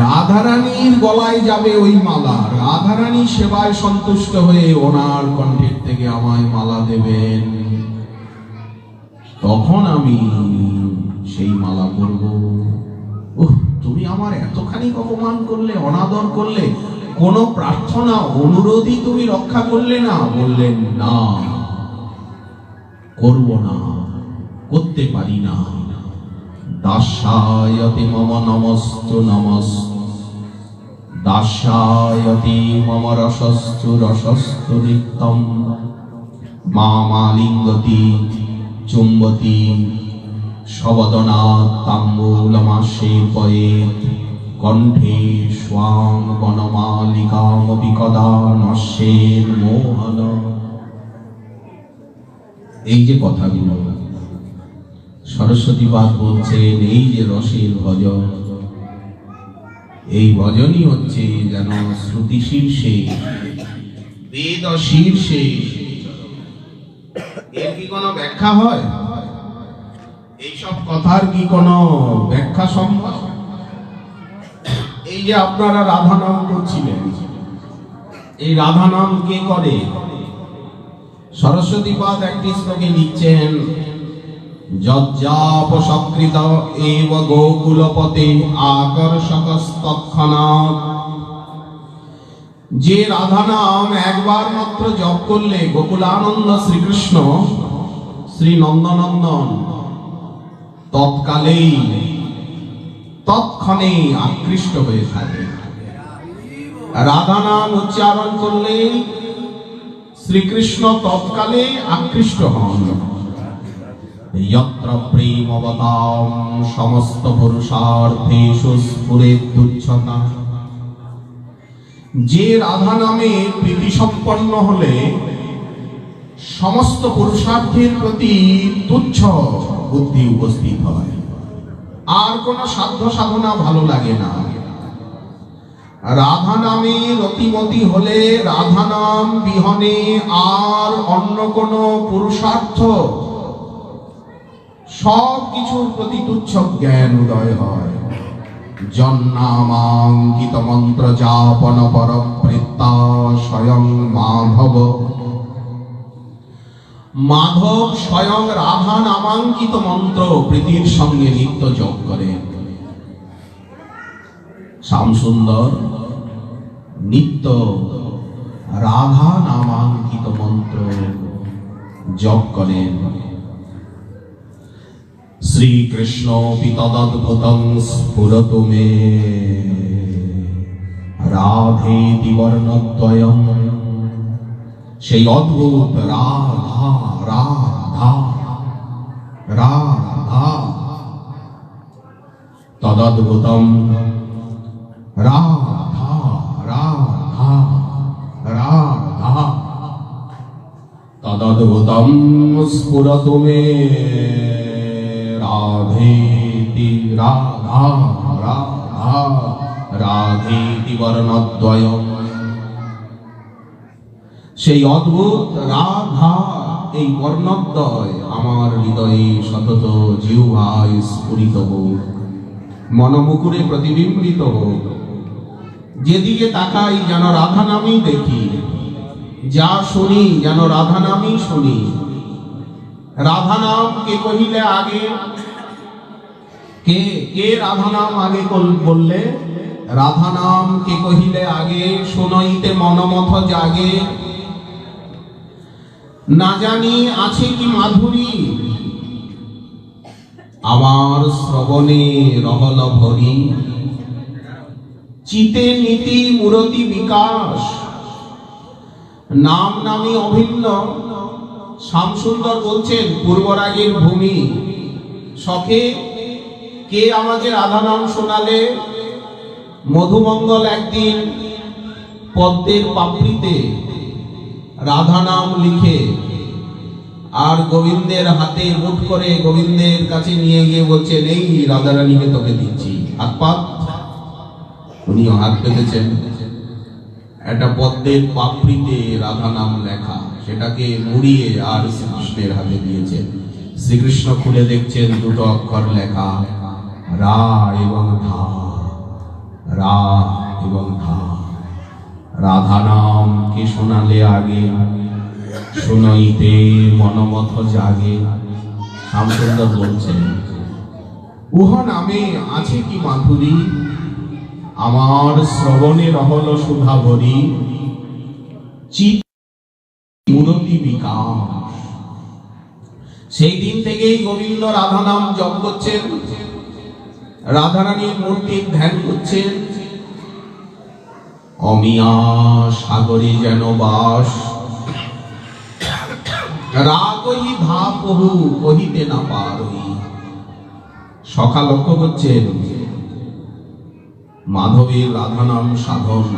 রাধারানীর গলায় যাবে ওই মালা, রাধারানী সেবায় সন্তুষ্ট হয়ে ওনার কণ্ঠের থেকে আমায় মালা দেবেন, তখন আমি সেই মালা পরব। তুমি আমার এতখানি অপমান করলে, অনাদর করলে, কোন প্রার্থনা অনুরোধই তুমি রক্ষা করলে না? বললেন, না, করব না, করতে পারি না। দাস্যায়তি মম নমস্তু নমস, দাস্যায়তি মম রসস্তু রসস্তু নিত্যম, মামালিঙ্গতি চুম্বতি সবদনা তাম্বুলমাসে পয়েত, কণ্ঠে স্বাম গণমালিকামপি কদা নশ্যেন মোহন। এই যে কথাগুলো সরস্বতীবাদ বলছেন, এই যে রসের ভজন, এই ভজনই হচ্ছে যেন শ্রুতি শীর্ষে, বেদ শীর্ষে। এর কি কোনো ব্যাখ্যা হয়? এইসব কথার কি কোনো ব্যাখ্যা সম্ভব? এই যে আপনারা রাধা নাম করছিলেন, এই রাধা নাম কে করে? সরস্বতীপাদ একটি শ্লোকে লিখছেন, যজ্জাপ সকৃত এব গোকুলপতে আকর্ষকস্তৎক্ষণাৎ। যে রাধা নাম একবার মাত্র জপ করলে গোকুলানন্দ শ্রীকৃষ্ণ শ্রী নন্দনন্দন তৎক্ষণেই আকৃষ্ট হয়ে থাকে। রাধা নাম উচ্চারণ করলে শ্রীকৃষ্ণ তৎকালে আকৃষ্ট হন। यत्र प्रेमवतां समस्त पुरुषार्थेषु स्फुरेत् तुच्छता। যে রাধা নামে প্রীতি সম্পন্ন হলে সমস্ত পুরুষার্থের প্রতি তুচ্ছ বুদ্ধি উপস্থিত হয়, আর কোন সাধ্য সাধনা ভালো লাগে না। রাধা নামে রতিমতি হলে রাধা নাম বিহনে আর অন্য কোন পুরুষার্থ সব কিছুর প্রতি তুচ্ছ জ্ঞান উদয় হয়। জন্নামাঙ্কিত মন্ত্র যাপন পরবৃত্তা স্বয়ং মাধব। মাধব স্বয়ং রাধা নামাঙ্কিত মন্ত্র প্রীতির সঙ্গে নিত্য জপ করেন। শ্যামসুন্দর নিত্য রাধা নামাঙ্কিত মন্ত্র জপ করেন। শ্রীকৃষ্ণ তদদ্ভুতং স্ফুরতু মে রাধেতি বর্ণদ্বয়ং। সেই অদ্ভুত রাধা রাধা রাধা তদদ্ভুতম রাধা রাধা রাধা তদদ্ভুতম স্ফুরতু মে রাধেতি রাধা রাধা রাধেতি বর্ণদ্বয়ং। সেই অদ্ভুত রাধা এই বর্ণদ্বয় আমার হৃদয়ে সতত জিহ্বায় স্ফুরিত হোক, মনমুকুরে প্রতিবিম্বিত হোক। যেদিকে তাকাই যেন রাধা নামই দেখি, যা শুনি যেন রাধা নামই শুনি। রাধা নাম কে কহিলে আগে, কে কে রাধা নাম আগে বললে? রাধা নাম কে কহিলে আগে, শুনইতে মনমথ জাগে। না জানি আছে কি মাধুরী আমার শ্রবণে রহল ভরি। চিতে নীতি মূরতি বিকাশ, নাম নামে অভিন্ন। শ্যামসুন্দর বলছেন পূর্বরাগের ভূমি শখে কে আমাকে রাধা নাম শোনালে? মধুমঙ্গল একদিন পদ্মের পাপড়িতে রাধা নাম লিখে আর গোবিন্দের হাতে মুঠ করে গোবিন্দের কাছে নিয়ে গিয়ে বলছেন, এই রাধারানীকে তোকে দিচ্ছি, হাত পাত। উনিও হাত পেতেছেন। একটা পদ্মের পাপড়িতে রাধা নাম লেখা, সেটাকে মুড়িয়ে আর শ্রীকৃষ্ণের হাতে দিয়েছেন। শ্রীকৃষ্ণ খুলে দেখছেন দুটো অক্ষর লেখা, রা এবং ধা, রা এবং ধা। রাধা নাম কে শোনালে আগে, শুনইতে মনমথ জাগে। শ্যামসুন্দর বলছেন উহ নামে আছে কি মাধুরী আমার শ্রবণে রহল সুধা ভরি। চিত মূরতি বিকাশ। সেই দিন থেকেই গোবিন্দ রাধা নাম জপ করছেন, রাধারানীর মূর্তির ধ্যান করছেন। অমিয়া সাগরে যেন বাস, রাগই ধাপহু কহিতে না পারই। সখা লক্ষ্য করছেন মাধবের রাধা নাম সাধন।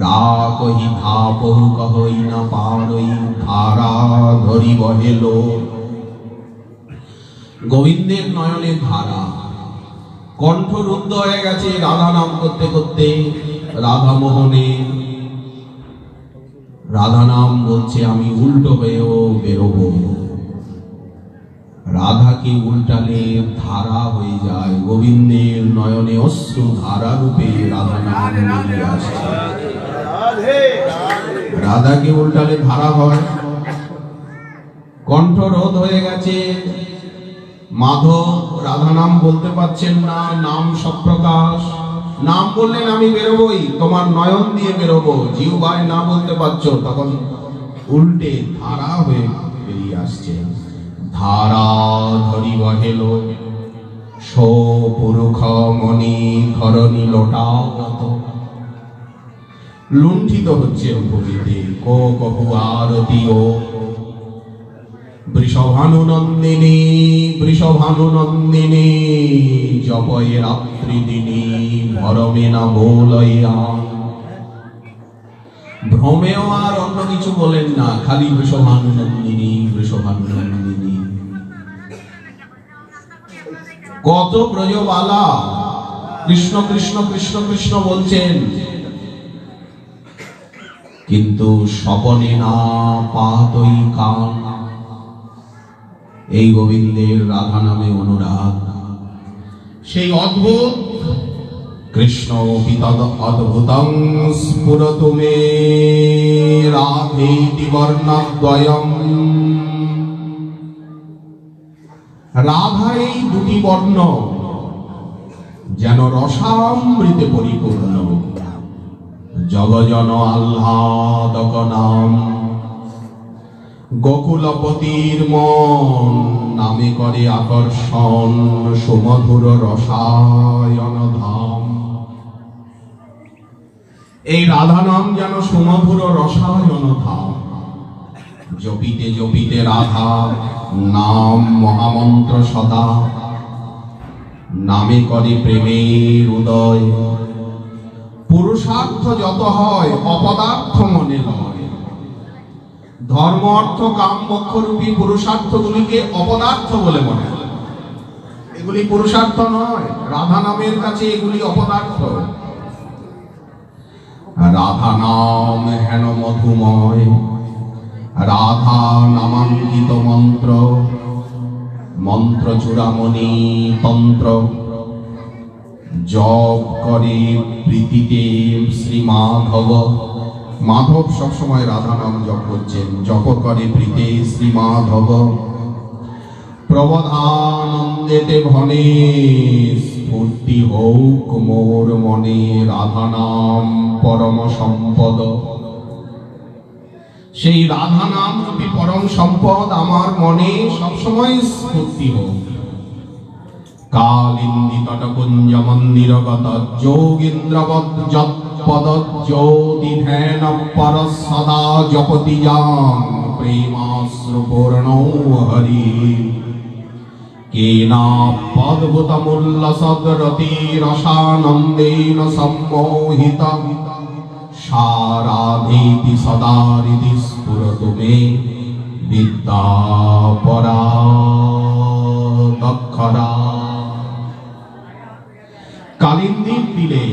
রাগই ধাপহু কহই না পারই, ধারা ধরি বহেল। গোবিন্দের নয়নের ধারা, কণ্ঠ রুদ্ধ হয়ে গেছে রাধা নাম করতে করতে। রাধা মোহনে রাধা নাম বলছে আমি উল্টো হয়েও বেরোবো। রাধাকে উল্টালে ধারা হয়ে যায়, গোবিন্দের নয়নে অশ্রু ধারা রূপে রাধা নাম বেরিয়ে আসছে। রাধাকে উল্টালে ধারা হয়। কণ্ঠ রোধ হয়ে গেছে, মাধব রাধা নাম বলতে পারছেন না, নাম সপ্রকাশ। নাম বললেন আমি বেরোবই, তোমার নয়ন দিয়ে বেরোবো। জিহ্বায় না বলতে পারছো, তখন উল্টে ধারা হয়ে বেরিয়ে আসছে। ধারা ধরি বহেল সপুরুষ মণি ধরণী লোটাগত। লুণ্ঠিত হচ্ছে ভূমিতে কো কহু আরতি ও। বৃষভানুনন্দিনী বৃষভানুনন্দিনী জপয়ে রাত্রি দিনী ভরমে না বোলয়া। ভ্রমেও আর অন্য কিছু বলেন না, খালি বৃষভানুনন্দিনী বৃষভানুনন্দিনী। কত ব্রজবালা কৃষ্ণ কৃষ্ণ কৃষ্ণ কৃষ্ণ বলছেন, কিন্তু স্বপনে না পাতই কান। এই গোবিন্দের রাধা নামে অনুরাগ, সেই অদ্ভুত কৃষ্ণ পিতদ অদ্ভুতং স্ফুরতু মে রাধেতি বর্ণদ্বয়ম। রাধা এই দুটি বর্ণ যেন রসামৃতে পরিপূর্ণ। জগজন আহ্লাদক নাম, গোকুলপতির মন নামে করে আকর্ষণ সুমধুর রসায়ন ধাম। এই রাধা নাম যেন সুমধুর রসায়ন ধাম। জপিতে জপিতে রাধা নাম মহামন্ত্র সদা, নামে করে প্রেমের উদয়। পুরুষার্থ যত হয় অপদার্থ মনে লয়। ধর্ম অর্থ কাম মোক্ষরূপী পুরুষার্থগুলিকে অপদার্থ বলে মনে হয়। এগুলি পুরুষার্থ নয়, রাধা নামের কাছে এগুলি অপদার্থ। রাধা নাম হেন মধুময়, রাধা নামাঙ্কিত মন্ত্র। মন্ত্র চূড়ামণি তন্ত্র, জপ করে প্রীতিতে শ্রী মাধব। মাধব সবসময় রাধা নাম জপ করছেন, জপ করে প্রীতে শ্রী মাধব। প্রবধানন্দেতে ভনে স্ফূর্তি হোক মোর মনে, রাধা নাম পরম সম্পদ। সেই রাধা নাম রূপী পরম সম্পদ আমার মনে সবসময় স্ফূর্তি হোক। কালিন্দী তটকুঞ্জ মন্দিরগত যোগীন্দ্রবৎ যৎপদজ্যোতি ধ্যান পর সদা জপতি যাং প্রেমাশ্রুপূর্ণো হরি। কেনাপদ্ভুতমুল্লসদ্রতি রসানন্দেন সম্মোহিত, সারাধেতি সদা হৃদি স্ফুরতু মে বিদ্যাপরা দক্ষরা। কালিন্দীর তীরে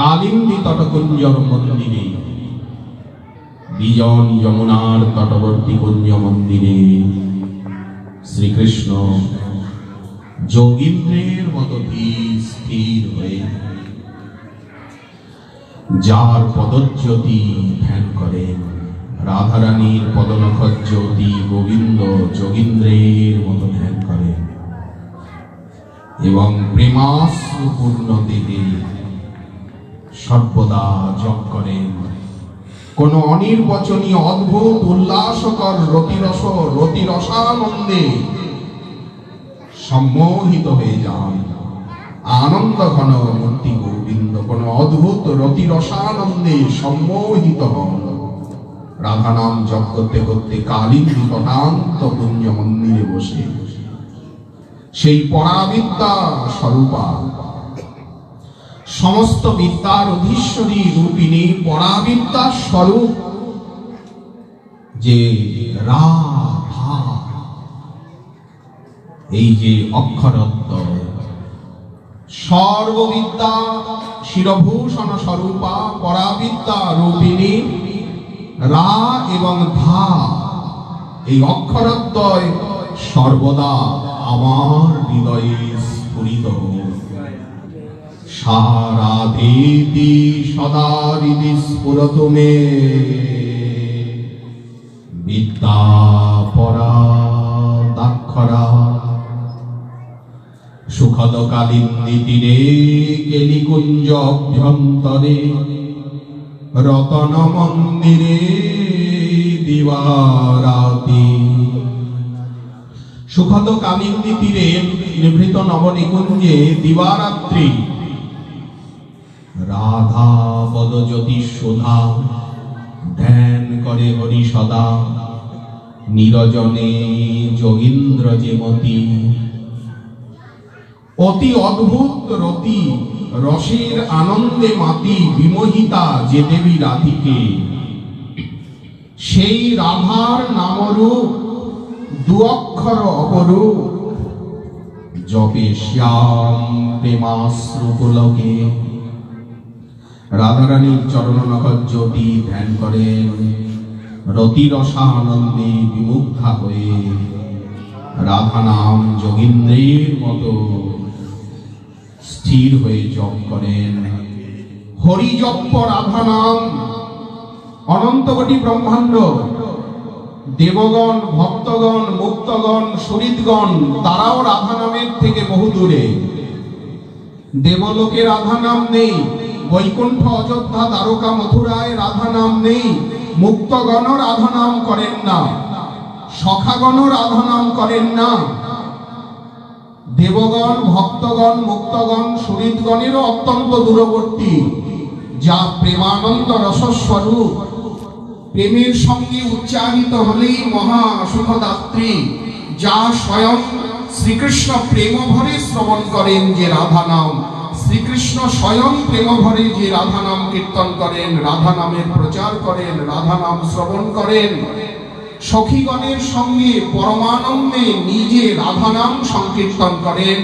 কালিন্দী তটকুঞ্জর মন্দিরে, বিজন যমুনার তটবর্তী কুঞ্জ মন্দিরে শ্রীকৃষ্ণ যোগীন্দ্রের মতো স্থির হয়ে যার পদজ্যোতি ধ্যান করেন। রাধারানীর পদনখর জ্যোতি গোবিন্দ যোগীন্দ্রের মতো ধ্যান করেন এবং প্রেমাশ্রুপূর্ণ দেহে সর্বদা জপ করেন। কোন অনির্বচনীয় অদ্ভুত উল্লাসকর রতিরসানন্দে সম্মোহিত হয়ে যান। আনন্দ ঘন মূর্তি গোবিন্দ কোন অদ্ভুত রতিরসানন্দে সম্মোহিত হন। রাধা নাম জপ করতে করতে কালিন্দী তটান্ত কুঞ্জ মন্দিরে বসে সেই পরাবিদ্যা স্বরূপা, সমস্ত বিদ্যার অধীশ্বরী রূপিণী পরাবিদ্যা স্বরূপ যে রাধা, এই যে অক্ষরদ্বয় সর্ববিদ্যা শিরভূষণ স্বরূপা পরাবিদ্যা রূপিণী রা এবং ধা, এই অক্ষরদ্বয় সর্বদা আমার হৃদয়ে স্ফুরিত হোক। সারাধেতি সদা হৃদি স্ফুরতু মে বিদ্যাপরা দাক্ষরা। সুখদ কালিন্দী তীরে কেলিকুঞ্জ অভ্যন্তরে, রতন মন্দিরে দিবারাতি। সুখদ কালিন্দী তীরে নিভৃত নবনিকুঞ্জে দিবারাত্রি রাধা পদজ্যোতি সুধা ধ্যান করে হরি সদা। নীরজনে যোগীন্দ্র যেমতি, অতি অদ্ভুত রতি রসের আনন্দে মাতি বিমোহিতা যে দেবী রাধিকে। সেই রাধার নামরূপ দু অক্ষর অপরূপ, জপে শ্যাম প্রেমাশ্রু পুলকে। রাধারানীর চরণ নখজ্যোতি ধ্যান করেন, রতিরসানন্দে বিমুগ্ধা হয়ে রাধা নাম যোগীন্দ্রের মতো স্থির হয়ে জপ করেন। হরি জপ রাধা নাম, অনন্ত কোটি ব্রহ্মাণ্ড, দেবগণ, ভক্তগণ, মুক্তগণ, সুহৃদগণ তারাও রাধা নামের থেকে বহু দূরে। দেবলোকে রাধা নাম নেই, বৈকুণ্ঠ, অযোধ্যা, দ্বারকা, মথুরায় রাধা নাম নেই। মুক্তগণ রাধা নাম করেন না, সখাগণ রাধা নাম করেন না। দেবগণ, ভক্তগণ, মুক্তগণ, সুহৃদগণেরও অত্যন্ত দূরবর্তী, যা প্রেমানন্দ রসস্বরূপ। প্রেমের সঙ্গে উচ্চারিত হলেই মহা সুখদাত্রী, যা স্বয়ং শ্রীকৃষ্ণ প্রেম ভরে শ্রবণ করেন যে রাধা নাম। শ্রীকৃষ্ণ স্বয়ং প্রেম ভরে যে রাধা নাম কীর্তন করেন, রাধা নামের প্রচার করেন, রাধা নাম শ্রবণ করেন। সখীগণের সঙ্গে পরমানন্দে নিজে রাধা নাম সংকীর্তন করেন,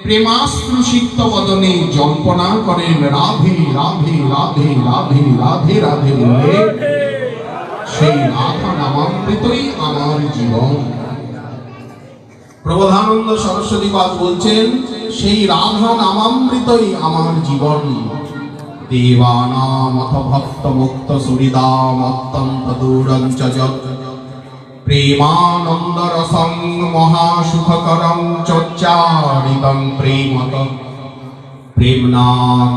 প্রেমাশ্রুসিক্ত বদনে জল্পনা করেন রাধে রাধে রাধে রাধে রাধে রাধে বলে। সেই রাধা নামামৃতই আমার জীবন। প্রবোধানন্দ সরস্বতী পাদ বলছেন, সেই রাধা নামামৃতই আমার জীবন। দেবানামথ ভক্ত মুক্ত সুহৃদাম অত্যন্ত দূরঞ্চ যৎ, প্রেমানন্দ রসং মহাসুখকরং চচ্চারিতং প্রেমত। প্রেমনা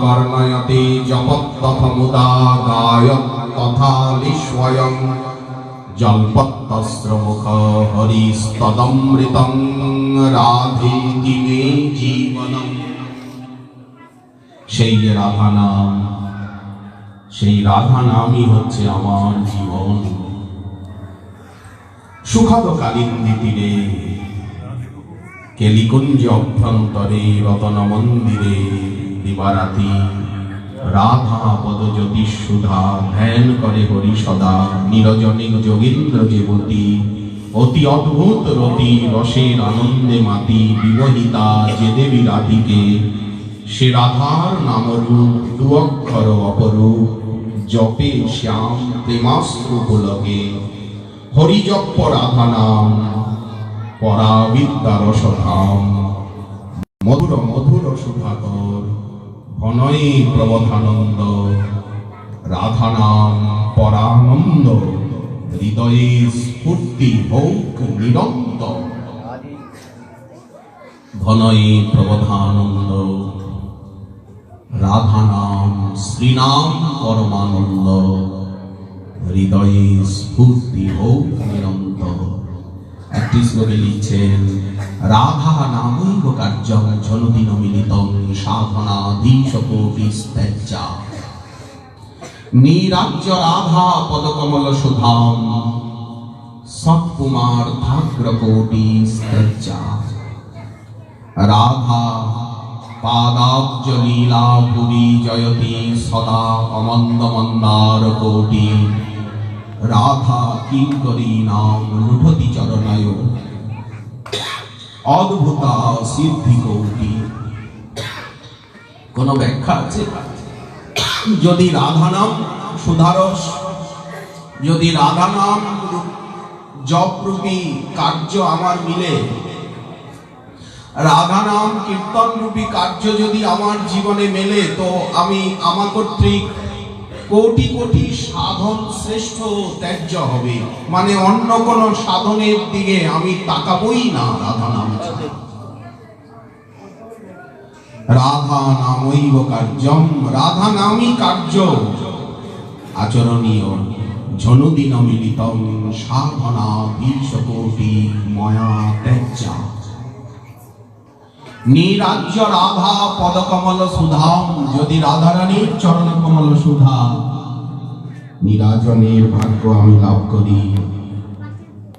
কর্ণয়তে জপত্তথ মুদা গায়ৎ তথালি স্বয়ং, জল্পত্তস্র মুখ হরিস্তদমৃতং রাধেতি মে জীবনম। সেই রাধা নাম, সেই রাধা নামই হচ্ছে আমার জীবন। সুখদ কালিন্দী তীরে, কেলিকুঞ্জ অভ্যন্তরে, রতন মন্দিরে দিবারাতি রাধা পদজ্যোতি সুধা ধ্যান করে হরি সদা। নীরজনে যোগীন্দ্র যেবতী, অতি অদ্ভুত রতি রসের আনন্দে মাতি বিমোহিতা যে দেবী রাধিকে। সে রাধার নামরূপ দু অক্ষর অপরূপ, জপে শ্যাম প্রেমাশ্রু পুলকে। হরি জপ রাধা নাম, পরাবিদ্যা রসধাম। মধুর মধুর সুধাকর ঘনই প্রবোধানন্দ, রাধা নাম পরানন্দ। হৃদয়ে স্ফূর্তি হোক নিরন্তর, ঘনই প্রবোধানন্দ। রাধা নাম শ্রীনাম পরমানন্দ, হৃদয়ে স্ফূর্তি হোক নিরন্তর। একটি শ্লোকে লিখছেন, রাধা নামৈব কার্যং ঝনুদিন মিলিতং সাধনাধীশ কোটি স্তজ্জা। নীরাজ্য রাধা পদকমল সুধাম, সৎকুমার ধাগ্র কোটি স্তজ্জা। রাধা পাদাব্জ লীলা পুরী জয়তি সদা অমন্দ মন্দার কোটি। রাধা কিঙ্করী নাম লুঠতি চরণায়, অদ্ভুতা সিদ্ধি কৌটি। কোন ব্যাখ্যা আছে? যদি রাধা নাম সুধারস, যদি রাধা নাম জপরূপী কার্য আমার মিলে, রাধা নাম কীর্তন রূপী কার্য যদি আমার জীবনে মেলে, তো আমি আমার কর্তৃক কোটি কোটি সাধন শ্রেষ্ঠ ত্যায্য হবে। মানে অন্য কোন সাধনের দিকে আমি তাকাবই না রাধা নাম ছাড়া। রাধা নামৈব কার্যম, রাধা নামই কার্য আচরণীয়। ঝনুদিন মিলিতং সাধনাধীশ কোটি ময়া ত্যাজ্যা। নীরাজ্য রাধা পদকমল সুধাম, যদি রাধারানীর চরণ কমল সুধা নীরাজনের ভাগ্য আমি লাভ করি,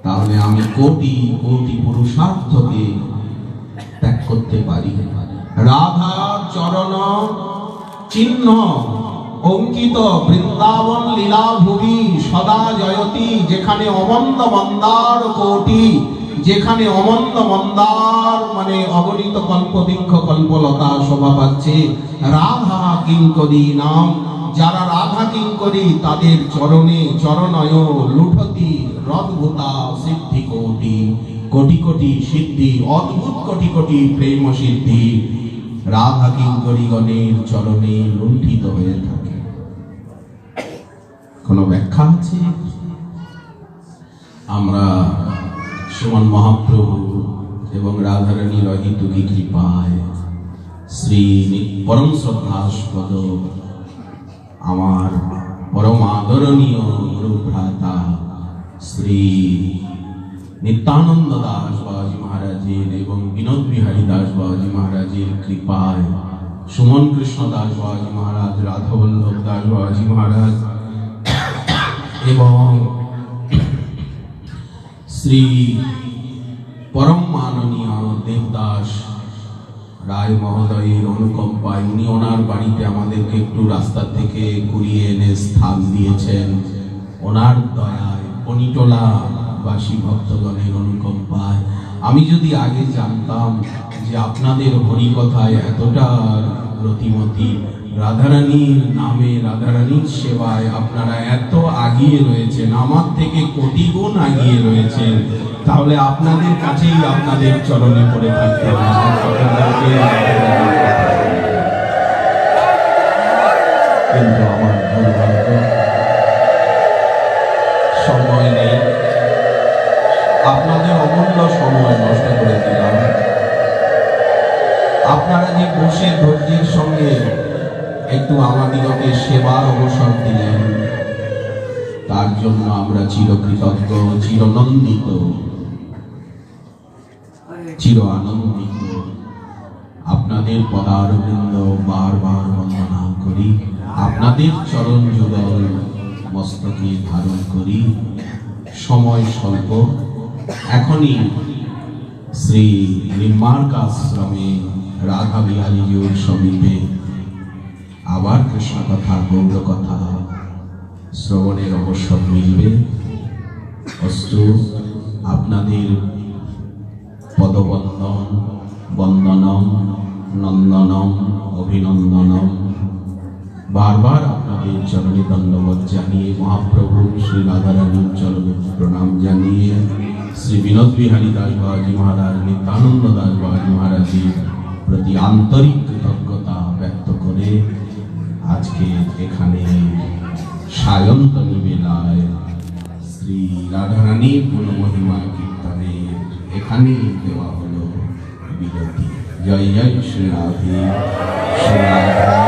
তাহলে আমি কোটি কোটি পুরুষার্থকে ত্যাগ করতে পারি। রাধা চরণ চিহ্ন অঙ্কিত বৃন্দাবন লীলা ভুবি সদা জয়তি, যেখানে অমন্দ মন্দার কোটি, যেখানে অমন্দ মন্দার মানে অগণিত কল্পবৃক্ষ কল্পলতা শোভা পাচ্ছে, রাধা কিঙ্করী নাম, যারা রাধা কিঙ্করী তাদের চরণে চরণয় লুঠতি রদ্ভুতা সিদ্ধি কোটি, কোটি কোটি সিদ্ধি, অদ্ভুত কোটি কোটি প্রেম সিদ্ধি রাধা কিঙ্করীগণের চরণে লুণ্ঠিত হয়ে থাকে। কোন ব্যাখ্যা আছে? আমরা শ্রীমান মহাপ্রভু এবং রাধারানীর অহিতুকী কৃপায় শ্রী পরম শ্রদ্ধাস্পদ আমার পরম আদরণীয় গুরুভ্রাতা শ্রী নিত্যানন্দ দাস বাবাজি মহারাজের এবং বিনোদ বিহারী দাস বাবাজি মহারাজের কৃপায় সুমন কৃষ্ণ দাস বাবাজি মহারাজ, রাধাবল্লভ দাস বাবাজি মহারাজ এবং শ্রী পরম মাননীয় দেবদাস রায় মহোদয়ের অনুকম্পায় উনি ওনার বাড়িতে আমাদেরকে একটু রাস্তা থেকে ঘুরিয়ে এনে স্থান দিয়েছেন, ওনার দয়ায় পনিটোলা বাসী ভক্তগণের অনুকম্পায় আমি যদি আগে জানতাম যে আপনাদের হরিকথায় এতটা রতিমতি, রাধারানীর নামে রাধারানীর সেবায় আপনারা এত আগিয়ে রয়েছেন, আমার থেকে কোটি গুণ আগিয়ে রয়েছেন, তাহলে আপনাদের কাছেই আপনাদের চরণে পড়ে থাকতে হবে। কিন্তু আমার দুর্ভাগ্য সময় নেই, আপনাদের অমূল্য সময় নষ্ট করে দিলাম। আপনারা যে বসে ধৈর্যের সঙ্গে একটু আমাদিগকে সেবার অবসর দিলেন, তার জন্য আমরা চিরকৃতজ্ঞ, চিরনন্দিত, চির আনন্দিত। আপনাদের পদারবিন্দ বারবার বন্দনা করি, আপনাদের চরণ যুগল মস্তকে ধারণ করি। সময় স্বল্প, এখনই শ্রী নিম্বার্ক আশ্রমে রাধা বিহারীজির সমীপে আবার কৃষ্ণ কথা গৌর কথা শ্রবণের অবসর মিলবে। অস্তু, আপনাদের পদবন্দন বন্দনম নন্দনম অভিনন্দনম বারবার আপনাদের চরণে দণ্ডবত জানিয়ে, মহাপ্রভু শ্রী রাধারানীর চরণে প্রণাম জানিয়ে, শ্রী বিনোদ বিহারী দাস বাবাজি মহারাজ, নিত্যানন্দ দাস বাবাজি মহারাজের প্রতি আন্তরিক কৃতজ্ঞতা ব্যক্ত করে আজকে এখানে সায়ন্তনী বেলায় শ্রী রাধারানীর গুণমহিমা কীর্তনের এখানেই দেওয়া হলো বিরতি। জয় জয় শ্রী রাধে, শ্রী রাধা।